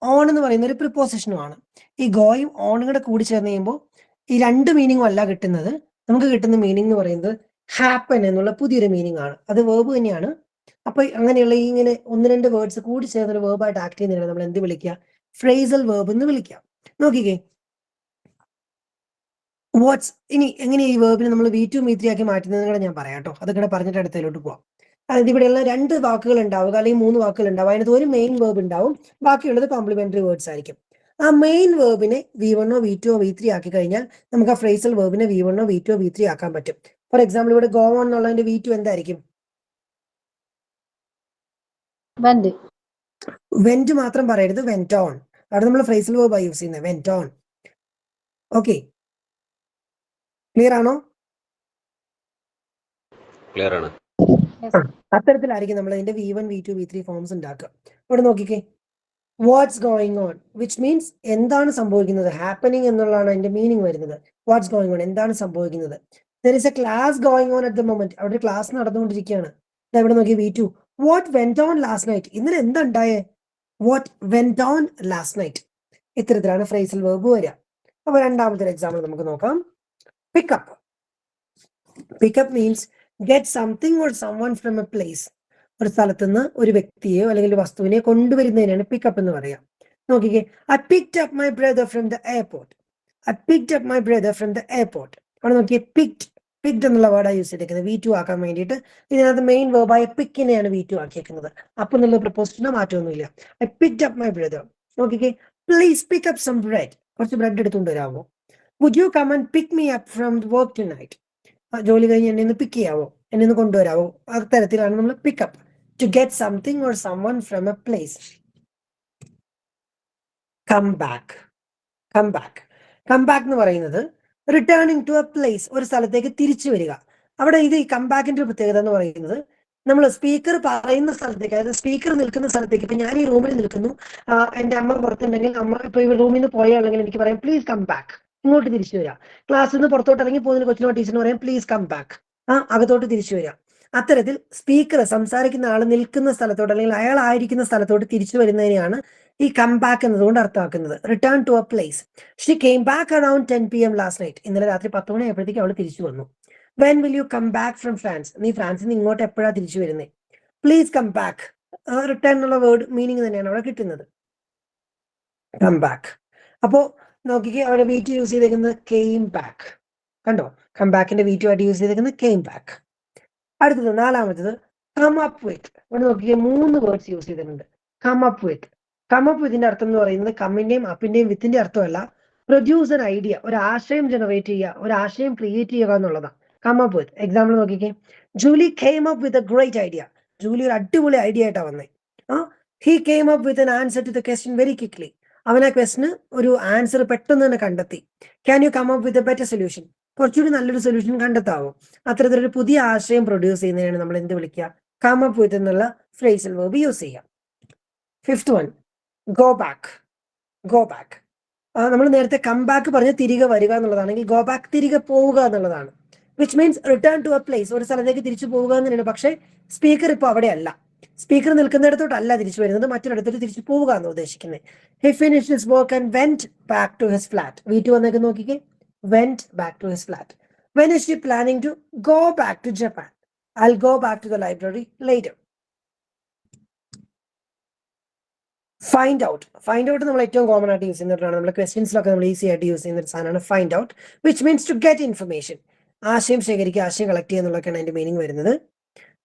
ഓൺ എന്ന് പറയുന്ന ഒരു പ്രിപ്പോസിഷനുമാണ്. ഈ ഗോയും ഓണും കൂടെ കൂടി ചേർന്ന് കഴിയുമ്പോൾ ഈ രണ്ട് മീനിങ്ങും അല്ല കിട്ടുന്നത്. നമുക്ക് കിട്ടുന്ന മീനിങ് എന്ന് പറയുന്നത് ഹാപ്പൻ എന്നുള്ള പുതിയൊരു മീനിങ് ആണ്. അത് വേർബ് തന്നെയാണ്. അപ്പൊ അങ്ങനെയുള്ള ഇങ്ങനെ ഒന്ന് രണ്ട് വേർഡ്സ് കൂടി ചേർന്ന ഒരു വേർബായിട്ട് ആക്ട് ചെയ്യുന്നതിനാണ് നമ്മൾ എന്ത് വിളിക്കുക? ഫ്രേസൽ വേർബ് എന്ന് വിളിക്കുക. നോക്കിക്കേ, വാട്ട്സ്. ഇനി എങ്ങനെ ഈ വേർബിനെ നമ്മൾ V2 V3 ആക്കി മാറ്റുന്നത് കൂടെ ഞാൻ പറയാം കേട്ടോ. അതൊക്കെ പറഞ്ഞിട്ട് അടുത്തതിലോട്ട് പോവാം. അതായത് ഇവിടെയുള്ള 2 വാക്കുകൾ ഉണ്ടാവുക, അല്ലെങ്കിൽ 3 വാക്കുകൾ ഉണ്ടാവുക. അതിനകത്ത് ഒരു മെയിൻ വേർബ് ഉണ്ടാവും, ബാക്കിയുള്ളത് കോംപ്ലിമെന്ററി വേർഡ്സ് ആയിരിക്കും. ആ മെയിൻ വേർബിനെ V1 V2 V3 ആക്കി കഴിഞ്ഞാൽ നമുക്ക് ആ ഫ്രേസൽ വേർബിനെ V1 V2 V3 ആക്കാൻ പറ്റും. ഫോർ എക്സാമ്പിൾ ഇവിടെ ഗോ ഓൺ എന്നുള്ളതിന്റെ V2 എന്തായിരിക്കും? വെന്റ് മാത്രം പറയരുത്, വെന്റ് ഓൺ. അവിടെ നമ്മൾ ഫ്രേസൽ വേർബ് യൂസ് ചെയ്യുന്നത്, വെന്റ് ഓൺ. ഓക്കെ, ക്ലിയർ ആണോ? ക്ലിയർ ആണ്. അത്തരത്തിലായിരിക്കും നമ്മൾ അതിന്റെ V1 V2 V3 ഫോംസ് ഉണ്ടാക്കുക. ഇവിടെ നോക്കിക്കേ, what's going on, which means എന്താണ് സംഭവിക്കുന്നത്. ഹാപ്പനിങ് എന്നുള്ളതാണ് അതിന്റെ മീനിങ് വരുന്നത്. വാട്ട്സ് ഗോയിങ് ഓൺ, എന്താണ് സംഭവിക്കുന്നത്. There is a class going on at the moment. അവിടെ ക്ലാസ് നടന്നുകൊണ്ടിരിക്കുകയാണ്. ഇവിടെ നോക്കി V2, what went on last night. ഇന്നലെ എന്താ ഉണ്ടായേ? What went on last night. ഇത്തരത്തിലാണ് ഫ്രേസൽ വേർബ് വരിക. അപ്പൊ രണ്ടാമത്തെ എക്സാമ്പിൾ നമുക്ക് നോക്കാം. Pickup. Pickup means get something or someone from a place. ഒരു സ്ഥലത്ത് നിന്ന് ഒരു വ്യക്തിയെയോ അല്ലെങ്കിൽ ഒരു വസ്തുവിനെ കൊണ്ടുവരുന്നതിനാണ് പിക്കപ്പ് എന്ന് പറയാം. നോക്കിക്കേ, I picked up my brother from the airport. I picked up my brother from the airport. അവിടെ നോക്കിയേ, പിക്ഡ് എന്നുള്ള വേർഡാണ് യൂസ് ചെയ്തിരിക്കുന്നത് V2 ആക്കാൻ വേണ്ടിയിട്ട്. ഇതിനകത്ത് മെയിൻ വേർബായ പിക്കിനെയാണ് V2 ആക്കിയേക്കുന്നത്. അപ്പൊ എന്നുള്ള പ്രപ്പോസിഷനോ മാറ്റമൊന്നുമില്ല. I picked up my brother. നോക്കിക്കേ, please pick up some bread. കുറച്ച് ബ്രെഡ് എടുത്തുകൊണ്ട് വരാമോ? Would you come and pick me up from work tonight. ജോലി കഴിഞ്ഞ് എന്നെ ഒന്ന് പിക്ക് ചെയ്യാവോ, എന്നെ ഒന്ന് കൊണ്ടുവരാവോ. അത്തരത്തിലാണ് നമ്മൾ pickup. To get something or someone from a place. Come back. Come back. Come back എന്ന് പറയുന്നത് റിട്ടേണിംഗ് ടു എ പ്ലേസ്, ഒരു സ്ഥലത്തേക്ക് തിരിച്ചു വരിക. അവിടെ ഇത് ഈ കംബാക്കിന്റെ പ്രത്യേകത എന്ന് പറയുന്നത് നമ്മൾ സ്പീക്കർ പറയുന്ന സ്ഥലത്തേക്ക്, അതായത് സ്പീക്കർ നിൽക്കുന്ന സ്ഥലത്തേക്ക്. ഇപ്പൊ ഞാൻ ഈ റൂമിൽ നിൽക്കുന്നു, എന്റെ അമ്മ പുറത്തുണ്ടെങ്കിൽ അമ്മ ഇപ്പൊ ഈ റൂമിൽ നിന്ന് പോയാണെങ്കിൽ എനിക്ക് പറയാം പ്ലീസ് കം ബാക്ക്, ഇങ്ങോട്ട് തിരിച്ചു വരിക. ക്ലാസ്സിൽ നിന്ന് പുറത്തോട്ട് ഇറങ്ങി പോകുന്ന കൊച്ചിനോട് ടീച്ചറിന് പറയാം പ്ലീസ് കം ബാക്ക്, അകത്തോട്ട് തിരിച്ചു വരിക. അത്തരത്തിൽ സ്പീക്കർ സംസാരിക്കുന്ന ആൾ നിൽക്കുന്ന സ്ഥലത്തോട്ട് അല്ലെങ്കിൽ അയാൾ ആയിരിക്കുന്ന സ്ഥലത്തോട്ട് തിരിച്ചു വരുന്നതിനെയാണ് ഈ കം ബാക്ക് എന്നതുകൊണ്ട് അർത്ഥമാക്കുന്നത്. Return to a place. She came back around 10 PM last night. ഇന്നലെ രാത്രി 10 മണി ആയപ്പോഴത്തേക്ക് അവൾ തിരിച്ചു വന്നു. When will you come back from France. നീ ഫ്രാൻസിൽ നിന്ന് ഇങ്ങോട്ട് എപ്പോഴാണ് തിരിച്ചു വരുന്നത്? Please come back. റിട്ടേൺ എന്നുള്ള വേർഡ് മീനിങ് തന്നെയാണ് അവിടെ കിട്ടുന്നത്, കം ബാക്ക്. അപ്പോ നോക്കിക്കേ, അവിടെ വീട്ടിൽ യൂസ് ചെയ്തേക്കുന്നത് കെയിം ബാക്ക്. കണ്ടോ? കം ബാക്കിന്റെ V2 ആയിട്ട് യൂസ് ചെയ്തേക്കുന്നത് കെയിം ബാക്ക്. അടുത്തത് നാലാമത്തത് കം അപ്പ് വിത്ത്. ഇവിടെ നോക്കിയാൽ 3 വേർഡ്സ് യൂസ് ചെയ്തിട്ടുണ്ട്. Come up with. Come up വിത്തിന്റെ അർത്ഥം എന്ന് പറയുന്നത് കമ്മിന്റെയും അപ്പിന്റെയും വിത്തിന്റെ അർത്ഥമല്ല, പ്രൊഡ്യൂസ് എൻ ഐഡിയ, ഒരു ആശയം ജനറേറ്റ് ചെയ്യുക, ഒരു ആശയം ക്രിയേറ്റ് ചെയ്യുക എന്നുള്ളതാണ് കം അപ്പ് വിത്ത്. എക്സാമ്പിൾ നോക്കിക്കേ, Julie came up with a great idea. Julie ഒരു അടിപൊളി ഐഡിയ ആയിട്ടാണ് വന്നേ. He came up with an answer to the question very quickly. അവൻ ആ ക്വസ്റ്റിന് ഒരു ആൻസർ പെട്ടെന്ന് തന്നെ കണ്ടെത്തി. Can you come up with a better solution? കുറച്ചുകൂടി നല്ലൊരു സൊല്യൂഷൻ കണ്ടെത്താവോ? അത്തരത്തിലൊരു പുതിയ ആശയം പ്രൊഡ്യൂസ് ചെയ്യുന്നതിനാണ് നമ്മൾ എന്ത് വിളിക്കുക? കം അപ്പ് വിത്ത് എന്നുള്ള ഫ്രേസൽ വെർബ് യൂസ് ചെയ്യാം. 5th one, go back. Go back നമ്മൾ നേരത്തെ കം ബാക്ക് പറഞ്ഞ് തിരികെ വരിക എന്നുള്ളതാണെങ്കിൽ ഗോ ബാക്ക് തിരികെ പോവുക എന്നുള്ളതാണ്. Which means return to a place, ഒരു സ്ഥലത്തേക്ക് തിരിച്ചു പോവുക എന്ന് തന്നെയാണ്. പക്ഷേ സ്പീക്കർ ഇപ്പോൾ അവിടെയല്ല, സ്പീക്കർ നിൽക്കുന്നിടത്തോട്ടല്ല തിരിച്ചു വരുന്നത്, മറ്റൊരിടത്തോട്ട് തിരിച്ചു പോവുക എന്ന് ഉദ്ദേശിക്കുന്നത്. He finished his work and went back to his flat. V2 വന്നേക്ക് നോക്കിക്കേ, went back to his flat. When is she planning to go back to Japan? I'll go back to the library later. Find out. Find out നമ്മൾ ഏറ്റവും കോമൺ ആയിട്ട് യൂസ് ചെയ്യുന്നതാണ്. നമ്മുടെ ക്വസ്റ്റ്യൻസിലൊക്കെ നമ്മൾ ഈസി ആയിട്ട് യൂസ് ചെയ്യുന്ന ഒരു സാധനമാണ് find out, which means to get information. ആശയം ശേഖരിക്കുക, ആശയം കളക്ട് ചെയ്യുക എന്നുള്ളതൊക്കെയാണ് അതിന്റെ മീനിങ് വരുന്നത്.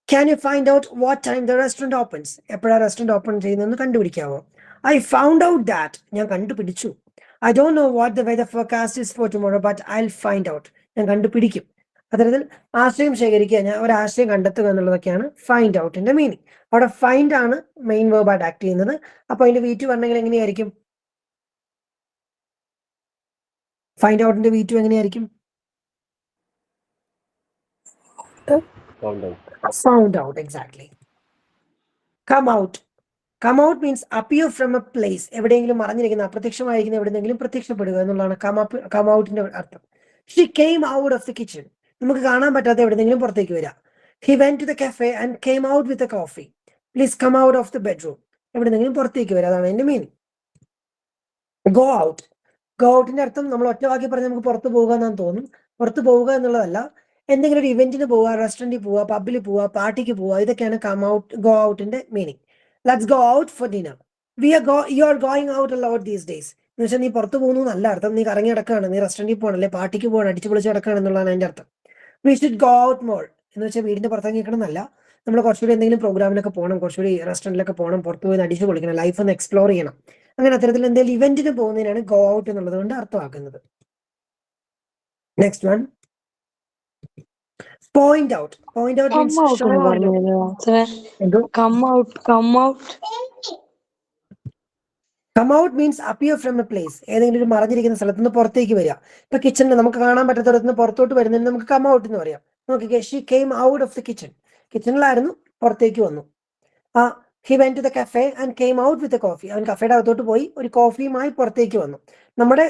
Can you find out what time the restaurant opens? എപ്പോഴാണ് റെസ്റ്റോറന്റ് ഓപ്പൺ ചെയ്യുന്നതെന്ന് കണ്ടുപിടിക്കാവോ? I found out that. ഞാൻ കണ്ടുപിടിച്ചു. I don't know what the weather forecast is for tomorrow, but I'll find out. ഞാൻ കണ്ടുപിടിക്കും. അത്തരത്തിൽ ആശയം ശേഖരിക്കുക, ഞാൻ ഒരു ആശയം കണ്ടെത്തുക എന്നുള്ളതൊക്കെയാണ് ഫൈൻഡ് ഔട്ടിന്റെ മീനിങ്. അവിടെ ഫൈൻഡ് ആണ് മെയിൻ വേർബായിട്ട് ആക്ട് ചെയ്യുന്നത്. അപ്പൊ അതിന്റെ V2 പറഞ്ഞെങ്കിൽ എങ്ങനെയായിരിക്കും? ഫൈൻഡ് ഔട്ടിന്റെ V2 എങ്ങനെയായിരിക്കും? Found out, exactly. Come out. Come out means appear from a place. എവിടെയെങ്കിലും മറഞ്ഞിരിക്കുന്ന, അപ്രത്യക്ഷമായിരിക്കുന്ന എവിടെയെങ്കിലും പ്രത്യക്ഷപ്പെടുക എന്നുള്ളതാണ് കം ഔട്ടിന്റെ അർത്ഥം. She came out of the kitchen. നമുക്ക് കാണാൻ പറ്റാത്ത എവിടെയെങ്കിലും പുറത്തേക്ക് വരിക. He went to the cafe and came out with a coffee. Please come out of the bedroom. എവിടെയെങ്കിലും പുറത്തേക്ക് വരിക, അതാണ് അതിന്റെ മീനിങ്. Go out. Go outന്റെ അർത്ഥം നമ്മൾ ഒറ്റ വാക്കി പറഞ്ഞ് നമുക്ക് പുറത്ത് പോവുക എന്നാണ് തോന്നും. പുറത്ത് പോവുക എന്നുള്ളതല്ല, എന്തെങ്കിലും ഒരു ഇവന്റിന് പോവുക, റെസ്റ്റോറന്റിൽ പോവുക, പബ്ബിൽ പോവുക, പാർട്ടിക്ക് പോവുക, ഇതൊക്കെയാണ് കം ഔട്ട്, ഗോ ഔട്ടിന്റെ meaning. Let's go out for dinner. You are going out a lot these days. എന്ന് വെച്ചാൽ നീ പുറത്ത് പോകുന്നു നല്ല അർത്ഥം, നീ കറങ്ങി നടക്കുകയാണ്, നീ റെസ്റ്റോറന്റിൽ പോകണല്ലേ, പാർട്ടിക്ക് പോകണം, അടിച്ചു പൊളിച്ച് നടക്കുകയാണ് എന്നുള്ളതാണ് അതിന്റെ അർത്ഥം. We should go out more എന്ന് വെച്ചാൽ വീടിന്റെ പുറത്തേക്ക് നിൽക്കണം എന്നല്ല, നമ്മൾ കുറച്ചുകൂടി എന്തെങ്കിലും പ്രോഗ്രാമിനൊക്കെ പോകണം, കുറച്ചുകൂടി റെസ്റ്റോറന്റിലൊക്കെ പോകണം, പുറത്ത് പോയി അടിച്ചു പൊളിക്കണം, ലൈഫ് ഒന്ന് എക്സ്പ്ലോർ ചെയ്യണം. അങ്ങനെ അത്തരത്തിൽ എന്തെങ്കിലും ഇവന്റിന് പോകുന്നതിനാണ് ഗോ ഔട്ട് എന്നുള്ളത് കൊണ്ട് അർത്ഥമാക്കുന്നത്. Next one, point out. Point out means show out. Come out means appear from a place. ഏതെങ്കിലും ഒരു മറഞ്ഞിരിക്കുന്ന സ്ഥലത്ത് നിന്ന് പുറത്തേക്ക് വരിക. ഇപ്പൊ കിച്ചണിൽ നമുക്ക് കാണാൻ പറ്റാത്തടത്ത് നിന്ന് പുറത്തോട്ട് വരുന്നതിന് നമുക്ക് കം ഔട്ട് എന്ന് പറയാം. നോക്കിക്കേ, she came out of the kitchen. കിച്ചണിലായിരുന്നു, പുറത്തേക്ക് വന്നു. He went to the cafe and came out with a coffee. അവൻ കഫേയുടെ അകത്തോട്ട് പോയി ഒരു കോഫിയുമായി പുറത്തേക്ക് വന്നു. നമ്മുടെ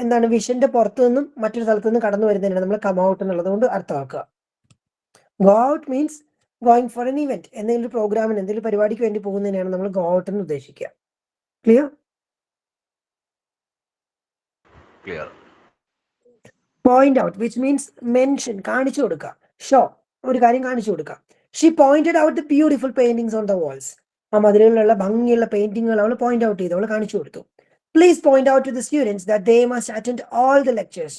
എന്താണ് വിഷന്റെ പുറത്തു നിന്നും മറ്റൊരു സ്ഥലത്ത് നിന്നും കടന്നു വരുന്നതിനാണ് നമ്മൾ കം ഔട്ട് എന്നുള്ളത് കൊണ്ട് അർത്ഥമാക്കുക. Go out means going for an event. എന്തെങ്കിലും ഒരു പ്രോഗ്രാമിന്, എന്തെങ്കിലും പരിപാടിക്ക് വേണ്ടി പോകുന്നതിനാണ് നമ്മൾ ഗോ ഔട്ട് എന്ന് ഉദ്ദേശിക്കുക. Clear? Clear. Point out, which means mention, കാണിച്ചു കൊടുക്കുക. ഷോ, ഒരു കാര്യം കാണിച്ചു കൊടുക്കുക. She pointed out the beautiful paintings on the walls. ആ മതിലുകളിലുള്ള ഭംഗിയുള്ള പെയിന്റിങ്ങുകൾ അവൾ പോയിന്റ് ഔട്ട് ചെയ്തു, അവൾ കാണിച്ചു കൊടുത്തു. Please point out to the students that they must attend all the lectures.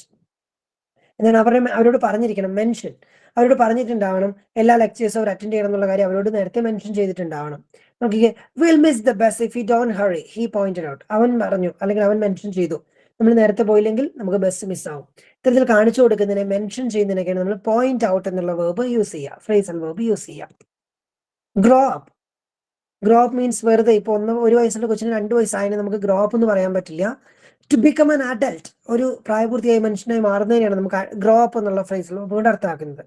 എന്നാൽ അവരോട് പറഞ്ഞിരിക്കണം, മെൻഷൻ, അവരോട് പറഞ്ഞിട്ടുണ്ടാവണം എല്ലാ ലെക്ചേഴ്സും അവർ അറ്റൻഡ് ചെയ്യണം എന്നുള്ള കാര്യം അവരോട് നേരത്തെ മെൻഷൻ ചെയ്തിട്ടുണ്ടാവണം. നോക്കിക്കേ, will miss the bus if you don't hurry. He pointed out. അവൻ പറഞ്ഞു, അല്ലെങ്കിൽ അവൻ മെൻഷൻ ചെയ്തു, നമ്മൾ നേരത്തെ പോയില്ലെങ്കിൽ നമുക്ക് ബസ് മിസ്സാവും. ഇത്തരത്തിൽ കാണിച്ചു കൊടുക്കുന്നതിനെ, മെൻഷൻ ചെയ്യുന്നതിനൊക്കെയാണ് നമ്മൾ പോയിന്റ് ഔട്ട് എന്നുള്ള വേർബ് യൂസ് ചെയ്യുക, ഫ്രേസൽ വേർബ് യൂസ് ചെയ്യുക. Grow up. Grow up means വെറുതെ ഇപ്പൊ ഒരു വയസ്സുള്ള കൊച്ചിന് 2 വയസ്സായതിനെ നമുക്ക് ഗ്രോ അപ്പ് എന്ന് പറയാൻ പറ്റില്ല. ടു ബിക്കം ആൻ അഡൽട്ട്, ഒരു പ്രായപൂർത്തിയായ മനുഷ്യനായി മാറുന്നതിനാണ് നമുക്ക് ഗ്രോ അപ്പ് എന്നുള്ള ഫ്രേസൽ വേർഡ് അർത്ഥമാക്കുന്നത്.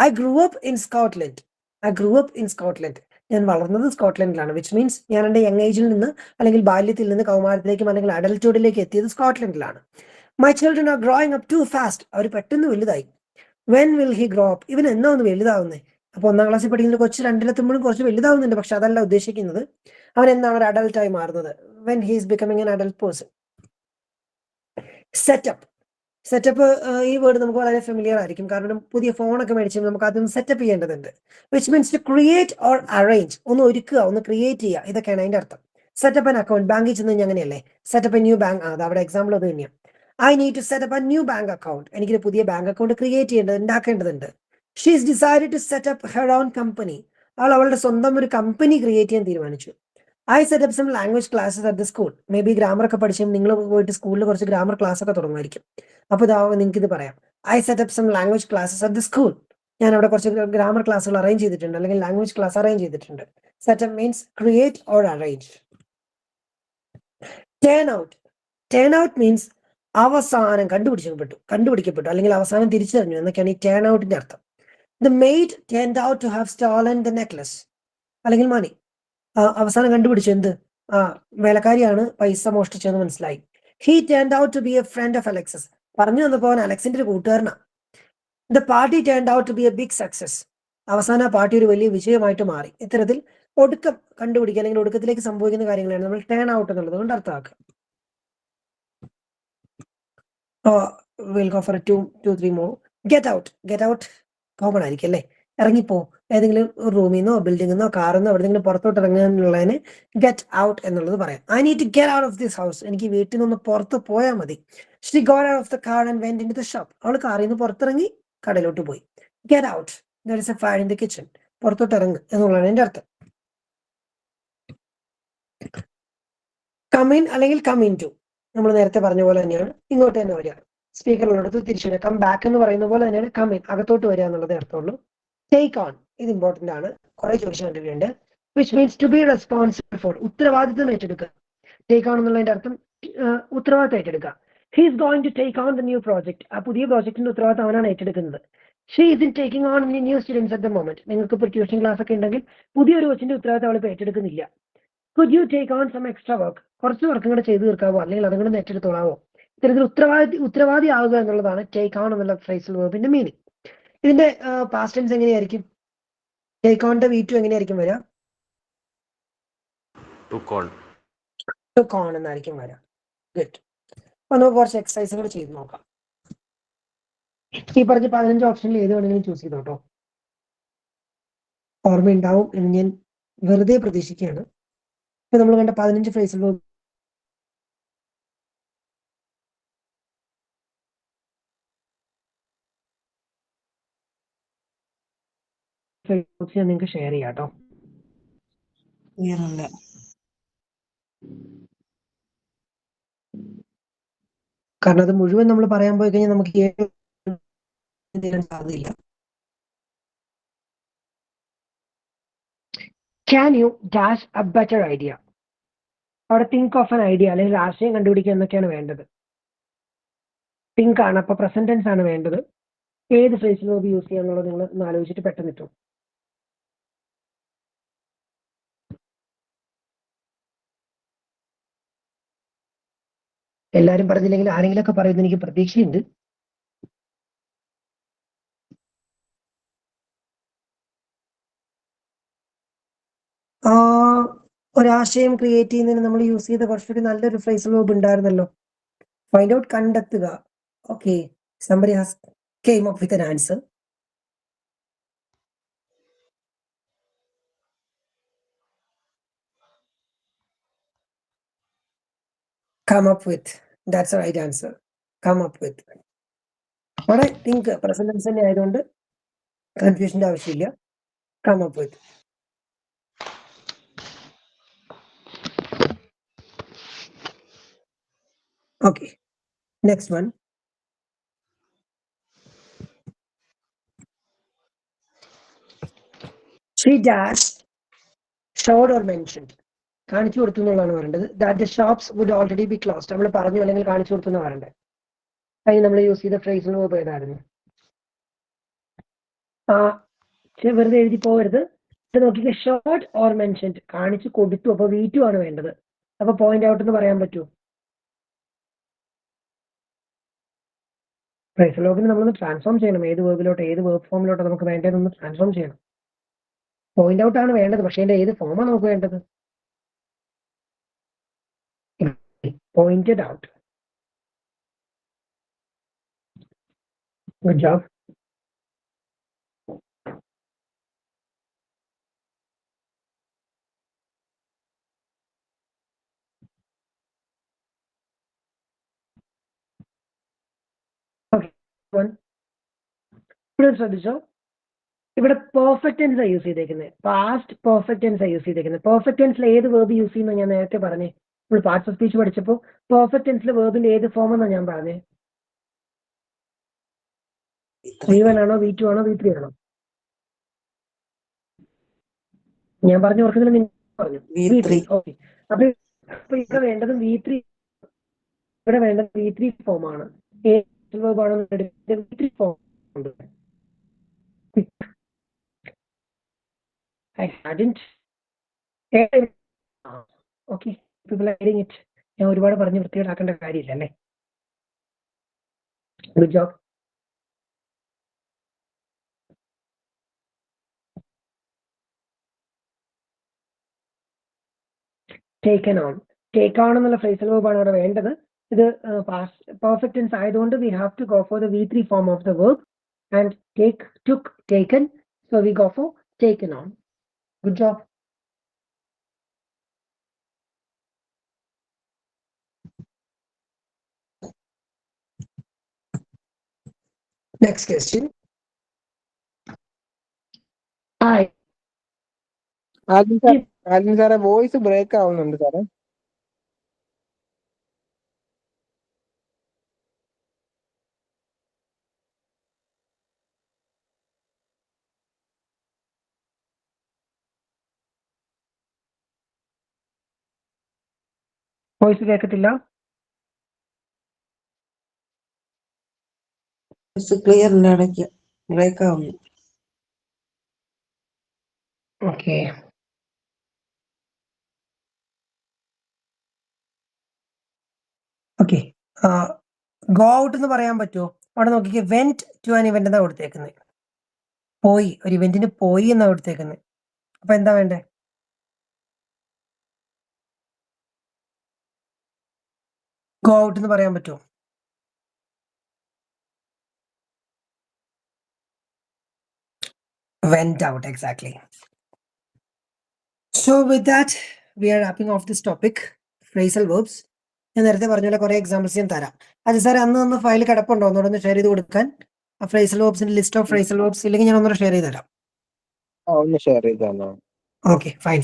I grew up in Scotland. I grew up in Scotland. ഞാൻ വളർന്നത് സ്കോട്ട്ലൻഡിലാണ്. വിച്ച് മീൻസ് ഞാൻ എൻ്റെ യങ് ഏജിൽ നിന്ന്, അല്ലെങ്കിൽ ബാല്യത്തിൽ നിന്ന് കൗമാരത്തിലേക്കും അല്ലെങ്കിൽ അഡൽട്ട്ഹുഡിലേക്ക് എത്തിയത് സ്കോട്ട്ലൻഡിലാണ്. My children are growing up too fast. അവർ പെട്ടെന്ന് വലുതായി. When will he grow up? ഇവൻ എന്നാ ഒന്ന് വലുതാവുന്നേ? അപ്പൊ 1ാം ക്ലാസ്സിൽ പഠിക്കുന്ന കൊച്ചു 2-ലെത്തുമ്പോഴും കുറച്ച് വലുതാവുന്നുണ്ട്, പക്ഷെ അതല്ല ഉദ്ദേശിക്കുന്നത്. അവൻ എന്നാണ് ഒരു അഡൽട്ടായി മാറുന്നത്? When he is becoming an adult person. Setup. Setup, ഈ വേർഡ് നമുക്ക് വളരെ ഫെമിലിയർ ആയിരിക്കും, കാരണം പുതിയ ഫോണൊക്കെ മേടിച്ച് നമുക്ക് അതൊന്ന് സെറ്റപ്പ് ചെയ്യേണ്ടതുണ്ട്. Which means to create or arrange, ഒന്ന് ഒരുക്കുക, ഒന്ന് ക്രിയേറ്റ് ചെയ്യുക, ഇതൊക്കെയാണ് അതിന്റെ അർത്ഥം. Setup an account. ബാങ്കിൽ ചെന്ന് കഴിഞ്ഞാൽ അങ്ങനെയല്ലേ, സെറ്റപ്പ് എ ന്യൂ ബാങ്ക്. അത് അവിടെ എക്സാമ്പിൾ അത് തന്നെയാണ്. I need to set up a new bank account. എനിക്കൊരു പുതിയ ബാങ്ക് അക്കൗണ്ട് ഉണ്ടാക്കേണ്ടതുണ്ട്. She's decided to set up her own company. അവളുടെ സ്വന്തം ഒരു കമ്പനി ക്രിയേറ്റ് ചെയ്യാൻ തീരുമാനിച്ചു. I set up some language classes at the school. May be grammar ഒക്കെ പഠിച്ചും നിങ്ങൾ പോയിട്ട് സ്കൂളിൽ കുറച്ച് ഗ്രാമർ ക്ലാസ് ഒക്കെ തുടങ്ങുമായിരിക്കും. അപ്പോൾ നിങ്ങൾക്ക് ഇത് പറയാം. I set up some language classes at the school. ഞാൻ അവിടെ കുറച്ച് ഗ്രാമർ ക്ലാസ്സുകൾ അറേഞ്ച് ചെയ്തിട്ടുണ്ട്, അല്ലെങ്കിൽ ലാംഗ്വേജ് ക്ലാസ് അറേഞ്ച് ചെയ്തിട്ടുണ്ട്. Set up means create or arrange. Turn out. Turn out means അവസാനം കണ്ടുപിടിക്കപ്പെട്ടു അല്ലെങ്കിൽ അവസാനം തിരിച്ചറിഞ്ഞു എന്നൊക്കെയാണ് ഈ ടേൺ ഔട്ടിന്റെ അർത്ഥം. The maid turned out to have stolen the necklace. അല്ലെങ്കിൽ മണി. അവസാനം കണ്ടുപിടിച്ചു എന്ത്? വേലക്കാരിയാണ് പൈസ മോഷ്ടിച്ചതെന്ന് മനസ്സിലായി. He turned out to be a friend of Alexis. പറഞ്ഞു വന്നപ്പോ അലക്സിന്റെ ഒരു കൂട്ടുകാരനാ. The party turned out to be a big success. അവസാനം ആ പാർട്ടി ഒരു വലിയ വിജയമായിട്ട് മാറി. ഇത്തരത്തിൽ ഒടുക്കം കണ്ടുപിടിക്കുക അല്ലെങ്കിൽ ഒടുക്കത്തിലേക്ക് സംഭവിക്കുന്ന കാര്യങ്ങളാണ് നമ്മൾ ടേൺ ഔട്ട് എന്നുള്ളത് കൊണ്ട് അർത്ഥമാക്കുക. We'll go for 2-3 more. Get out. Get out common ആയിരിക്കും അല്ലേ? ഇറങ്ങിപ്പോ. ഏതെങ്കിലും റൂമിൽ നിന്നോ ബിൽഡിംഗിൽ നിന്നോ കാറിൽ നിന്നോ എവിടെയെങ്കിലും പുറത്തോട്ട് ഇറങ്ങാനുള്ളതിന് ഗെറ്റ് ഔട്ട് എന്നുള്ളത് പറയാം. I need to get out of this house. എനിക്ക് വീട്ടിൽ നിന്ന് പുറത്ത് പോയാൽ മതി. She got out of the car and went into the shop. അവൾ കാറിൽ നിന്ന് പുറത്തിറങ്ങി കടയിലോട്ട് പോയി. Get out. There is a fire in the kitchen. പുറത്തോട്ട് ഇറങ്ങുക എന്നുള്ളതാണ് എൻ്റെ അർത്ഥം. Come in അല്ലെങ്കിൽ come into. നമ്മൾ നേരത്തെ പറഞ്ഞ പോലെ തന്നെയാണ് ഇങ്ങോട്ട് തന്നെ വരിക. സ്പീക്കറിനോടത്ത് തിരിച്ചു വരിക. കം ബാക്ക് എന്ന് പറയുന്ന പോലെ തന്നെയാണ് കം ഇൻ, അകത്തോട്ട് വരിക എന്നുള്ളത് അർത്ഥമുള്ളൂ. ടേക്ക് ഓൺ, ഇത് ഇമ്പോർട്ടന്റ് ആണ്, കുറെ ചോദിച്ചു കണ്ടിട്ടുണ്ട്. Which means to be responsible for, ഉത്തരവാദിത്വം ഏറ്റെടുക്കുക. ടേക്ക് ഓൺ എന്നുള്ളതിന്റെ അർത്ഥം ഉത്തരവാദിത്വം ഏറ്റെടുക്കുക. He is going to take on the new project. ആ പുതിയ പ്രോജക്ടിന്റെ ഉത്തരവാദിത്വം അവനാണ് ഏറ്റെടുക്കുന്നത്. She is in taking on new students at the moment. നിങ്ങൾക്ക് ഇപ്പോൾ ട്യൂഷൻ ക്ലാസ് ഒക്കെ ഉണ്ടെങ്കിൽ പുതിയൊരു കൊച്ചിന്റെ ഉത്തരവാദിത്വം അവൾ ഇപ്പോൾ ഏറ്റെടുക്കുന്നില്ല. Could you take on some extra work? കുറച്ച് വർക്കും കൂടെ ചെയ്തു തീർക്കാവോ, അല്ലെങ്കിൽ അതും കൂടെ ഏറ്റെടുത്തോളാവോ? ഇത്തരത്തിൽ ഉത്തരവാദി ആവുക എന്നുള്ളതാണ് ടേക്ക് ഓൺ എന്നുള്ള ഫ്രേസൽ വേർബിന്റെ മീനിങ്. ഇതിന്റെ പാസ്റ്റ് ടെൻസ് എങ്ങനെയായിരിക്കും? ടേക്ക് ഓണിന്റെ V2 എങ്ങനെയായിരിക്കും വരിക? took on എന്നായിരിക്കും വരിക. ഗുഡ്. അപ്പൊ നമുക്ക് കുറച്ച് എക്സസൈസുകൾ ചെയ്ത് നോക്കാം. ഈ പറഞ്ഞ 15 ഓപ്ഷനിൽ ഏത് വേണമെങ്കിലും ചൂസ് ചെയ്തോട്ടോ. ഓർമ്മയുണ്ടാവും എന്ന് ഞാൻ വെറുതെ പ്രതീക്ഷിക്കുകയാണ്. ഇപ്പൊ നമ്മൾ കണ്ട 15 ഫ്രേസൽ വേർബ് ഞാൻ നിങ്ങൾക്ക് ഷെയർ ചെയ്യാം കേട്ടോ. കാരണം അത് മുഴുവൻ നമ്മൾ പറയാൻ പോയി കഴിഞ്ഞാൽ നമുക്ക് സാധ്യതയില്ല. Can you dash a better idea? അവിടെ തിങ്ക് ഓഫ് ആൻ ഐഡിയ അല്ലെങ്കിൽ ആശയം കണ്ടുപിടിക്കുക എന്നൊക്കെയാണ് വേണ്ടത്. തിങ്ക് ആണ്, അപ്പൊ പ്രസന്റ് ടെൻസ് ആണ് വേണ്ടത്. ഏത് ഫ്രേസിൽ വേർബ് യൂസ് ചെയ്യാന്നുള്ളത് നിങ്ങൾ ഒന്ന് ആലോചിച്ചിട്ട് പെട്ടെന്ന് ഇട്ടു. എല്ലാരും പറഞ്ഞില്ലെങ്കിൽ ആരെങ്കിലും ഒക്കെ പറയുന്നത് എനിക്ക് പ്രതീക്ഷയുണ്ട്. ഒരാശയം ക്രിയേറ്റ് ചെയ്യുന്നതിന് നമ്മൾ യൂസ് ചെയ്ത കുറച്ചുകൂടി നല്ലൊരു ഫ്രേസൽ വേർബ് ഉണ്ടായിരുന്നല്ലോ. ഫൈൻഡ് ഔട്ട്, കണ്ടെത്തുക. Okay, somebody has came up with an answer. Come up with, that's the right answer. Come up with. അവിടെ തിങ്ക് പ്രസന്റ് ടെൻസ് തന്നെ ആയതുകൊണ്ട് കൺഫ്യൂഷന്റെ ആവശ്യമില്ല. Come up with. Okay, next one. She dashed, showed or mentioned. കാണിച്ചു കൊടുത്തു എന്നുള്ളതാണ് പറയേണ്ടത്. That the shops would already be closed. നമ്മൾ പറഞ്ഞു അല്ലെങ്കിൽ കാണിച്ചു കൊടുത്തു എന്ന് പറയണ്ടേ. അതിന് നമ്മൾ യൂസ് ചെയ്ത ഫ്രേസൽ വേർബ് ഏതായിരുന്നു? വെറുതെ എഴുതി പോകരുത്. ഇത് നോക്കിക്കേ, ഷോർട്ട് ഓർ മെൻഷൻഡ്, കാണിച്ചു കൊടുത്തു. അപ്പൊ V2 ആണ് വേണ്ടത്. അപ്പൊ പോയിന്റ് ഔട്ട് എന്ന് പറയാൻ പറ്റുമോ? ഫ്രേസൽ വേർബിന് നമ്മളൊന്ന് ട്രാൻസ്ഫോം ചെയ്യണം. ഏത് വേർബിലോട്ട്, ഏത് വേർബ് ഫോമിലോട്ട് നമുക്ക് വേണ്ടതെന്ന് ട്രാൻസ്ഫോം ചെയ്യണം. പോയിന്റ് ഔട്ട് ആണ് വേണ്ടത്, പക്ഷേ അതിന്റെ ഏത് ഫോമാണ് നമുക്ക് വേണ്ടത്? Pointed out. Good job. ഇവിടെ ശ്രദ്ധിച്ചോ, ഇവിടെ പെർഫെക്റ്റ് ടെൻസ് യൂസ് ചെയ്തേക്കുന്നത്, പാസ്റ്റ് പെർഫെക്റ്റ് ടെൻസ് യൂസ് ചെയ്തേക്കുന്നത്. പെർഫെക്റ്റ് ടെൻസിൽ ഏത് വേർബ് യൂസ് ചെയ്യുന്ന ഞാൻ നേരത്തെ പറഞ്ഞേ. നമ്മൾ പാർട്സ് ഓഫ് സ്പീച്ച് പഠിച്ചപ്പോൾ പെർഫെക്റ്റ് ടെൻസിൽ വേർബിന്റെ ഏത് ഫോം എന്നാണ് ഞാൻ പറഞ്ഞേ? V1 ആണോ V2 ആണോ V3 ആണോ? ഞാൻ പറഞ്ഞു ഓർക്കുന്നില്ല, നിങ്ങൾ പറഞ്ഞു V3. ഓക്കെ, അപ്പൊ ഇവിടെ വേണ്ടത് V3, ഇവിടെ വേണ്ടത് V3 ഫോം ആണ്. V3 ഫോം ഉണ്ട്. I hadn't. Okay, people are getting it. ഞാൻ ഒരുപാട് പറഞ്ഞ് വൃത്തികേടാക്കേണ്ട കാര്യമില്ല അല്ലേ? Good job. Taken on. Take on എന്നുള്ള ഫ്രേസൽ വേർബ് ആണ് ഇവിടെ വേണ്ടത്. ഇത് പെർഫെക്റ്റ് ടെൻസ് ആയതുകൊണ്ട് we have to go for the V3 form of the verb, and take, took, taken, so we go for taken on. Good job. Next question. Hi. ആദ്യം സാറേ വോയിസ് ബ്രേക്ക് ആവുന്നുണ്ട് സാറേ. വോയിസ് കേൾക്കത്തില്ല. ക്ലിയർ അല്ല, ഇടയ്ക്ക് ബ്രേക്ക് ആവുന്നു. Okay, okay. ഗോ ഔട്ട് എന്ന് പറയാൻ പറ്റുമോ? അവിടെ നോക്കിക്കേ, വെന്റ് ടു ആൻ ഇവന്റ് എന്നാ കൊടുത്തേക്കുന്നത്. പോയി, ഒരു ഇവന്റിന് പോയി എന്നാ കൊടുത്തേക്കുന്നത്. അപ്പൊ എന്താ വേണ്ടേ? ഗോ ഔട്ട് എന്ന് പറയാൻ പറ്റുമോ? Went out, exactly. So with that, we are wrapping off this topic, phrasal verbs. ഞാൻ നേരത്തെ പറഞ്ഞ പോലെ കുറെ എക്സാമ്പിൾസ് ഞാൻ തരാം. അത് സാർ അന്ന് ഫയൽ കിടപ്പുണ്ടോ ഒന്നുകൂടെ ഷെയർ ചെയ്ത് കൊടുക്കാൻ? ആ ഫ്രേസൽ വേർബ്സിന്റെ ലിസ്റ്റ് ഓഫ് ഫ്രേസൽ വേർബ്സ് ഇല്ലെങ്കിൽ ഞാൻ ഒന്നുകൂടെ ഷെയർ ചെയ്ത് തരാം. ഒന്ന് ഷെയർ ചെയ്ത് തന്നോ? Okay, fine.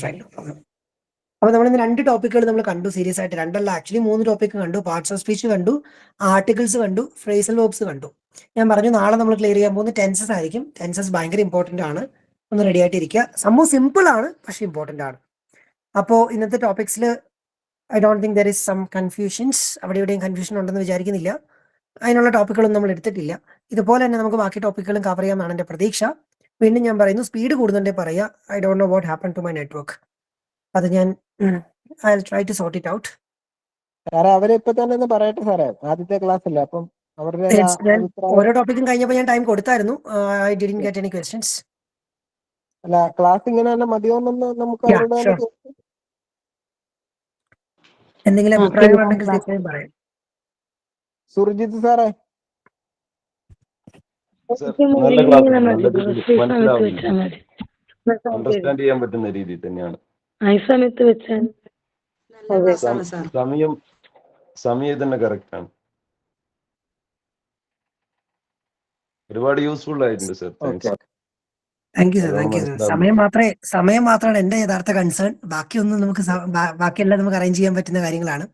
അപ്പൊ നമ്മൾ ഇന്ന് 2 ടോപ്പിക്കുകൾ നമ്മൾ കണ്ടു, സീരിയസ് ആയിട്ട്. 2 അല്ല, ആക്ച്വലി 3 ടോപ്പിക് കണ്ടു. പാർട്സ് ഓഫ് സ്പീച്ച് കണ്ടു, ആർട്ടിക്കിൾസ് കണ്ടു, ഫ്രേസൽ വേർബ്സ് കണ്ടു. ഞാൻ പറഞ്ഞു നാളെ നമ്മൾ ക്ലിയർ ചെയ്യാൻ പോകുന്ന ടെൻസസ് ആയിരിക്കും. ടെൻസസ് ഭയങ്കര ഇമ്പോർട്ടന്റ് ആണ്. ഒന്ന് റെഡി ആയിട്ടിരിക്കുക. സംഭവം സിമ്പിൾ ആണ്, പക്ഷെ ഇമ്പോർട്ടന്റ് ആണ്. അപ്പോൾ ഇന്നത്തെ ടോപ്പിക്സിൽ I don't think there is some confusions. അവിടെ ഇവിടെയും കൺഫ്യൂഷൻ ഉണ്ടെന്ന് വിചാരിക്കുന്നില്ല. അതിനുള്ള ടോപ്പിക്കുകളൊന്നും നമ്മൾ എടുത്തിട്ടില്ല. ഇതുപോലെ തന്നെ നമുക്ക് ബാക്കി ടോപ്പിക്കുകളും കവർ ചെയ്യാമെന്നാണ് എൻ്റെ പ്രതീക്ഷ. വീണ്ടും ഞാൻ പറയുന്നു, സ്പീഡ് കൂടുന്നുണ്ടേ പറയുക. I don't know what happen to my network. അത് ഞാൻ I will try to sort it out. സാറേ അവരെ ഇപ്പൊ തന്നെ ഒന്ന് പറയട്ടെ സാറേ, ആദ്യത്തെ ക്ലാസ് അല്ലേ, അപ്പം അവരുടെ ഞാൻ ഓരോ ടോപ്പിക്കും കഴിഞ്ഞപ്പോൾ ഞാൻ ടൈം കൊടുത്തായിരുന്നു. I didn't get any questions. അല്ല, ക്ലാസ് ഇങ്ങനെ തന്നെ മതിയോന്നൊന്ന് നമുക്ക് അവരോട് തന്നെ ചോദിക്കാം. എന്തെങ്കിലും അഭിപ്രായം ഉണ്ടെങ്കിൽ തീർച്ചയായും പറയാം. സുർജിത്ത് സാറേ, നല്ല ക്ലാസ്, നല്ല രീതിയിൽ മനസ്സിലാവുന്നു, അണ്ടർസ്റ്റാൻഡ് ചെയ്യാൻ പറ്റുന്ന രീതിയിൽ തന്നെയാണ്. സമയം തന്നെ കറക്റ്റ് ആണ്. ഒരുപാട് യൂസ്ഫുൾ ആയിട്ടുണ്ട് sir. Thank you sir, thank you sir. സമയം മാത്രമാണ് എന്റെ യഥാർത്ഥ കൺസേൺ. ബാക്കിയൊന്നും നമുക്ക് ബാക്കിയെല്ലാം നമുക്ക് അറേഞ്ച് ചെയ്യാൻ പറ്റുന്ന കാര്യങ്ങളാണ്.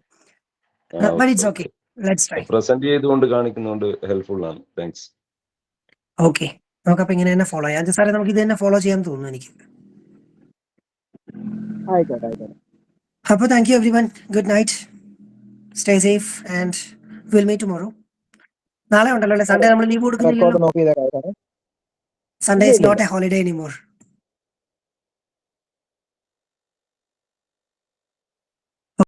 പ്രസന്റ് ചെയ്തുകൊണ്ട് കാണിക്കുന്നതുകൊണ്ട് ഹെൽപ്ഫുൾ ആണ്. താങ്ക്സ്. ഓക്കെ, നമുക്കപ്പോ ഇങ്ങനെ തന്നെ ഫോളോ ചെയ്യാം. സാറേ നമുക്ക് ഇത് തന്നെ ഫോളോ ചെയ്യാൻ തോന്നുന്നു എനിക്ക്. ആയിക്കോട്ടെ. അപ്പോൾ thank you everyone. Good night, stay safe and will meet tomorrow. നാളെ ഉണ്ടല്ലോ അല്ലേ? സൺഡേ നമ്മൾ ലീവ് കൊടുക്കുന്നില്ലല്ലോ. നോക്കി. Sunday is not a holiday anymore.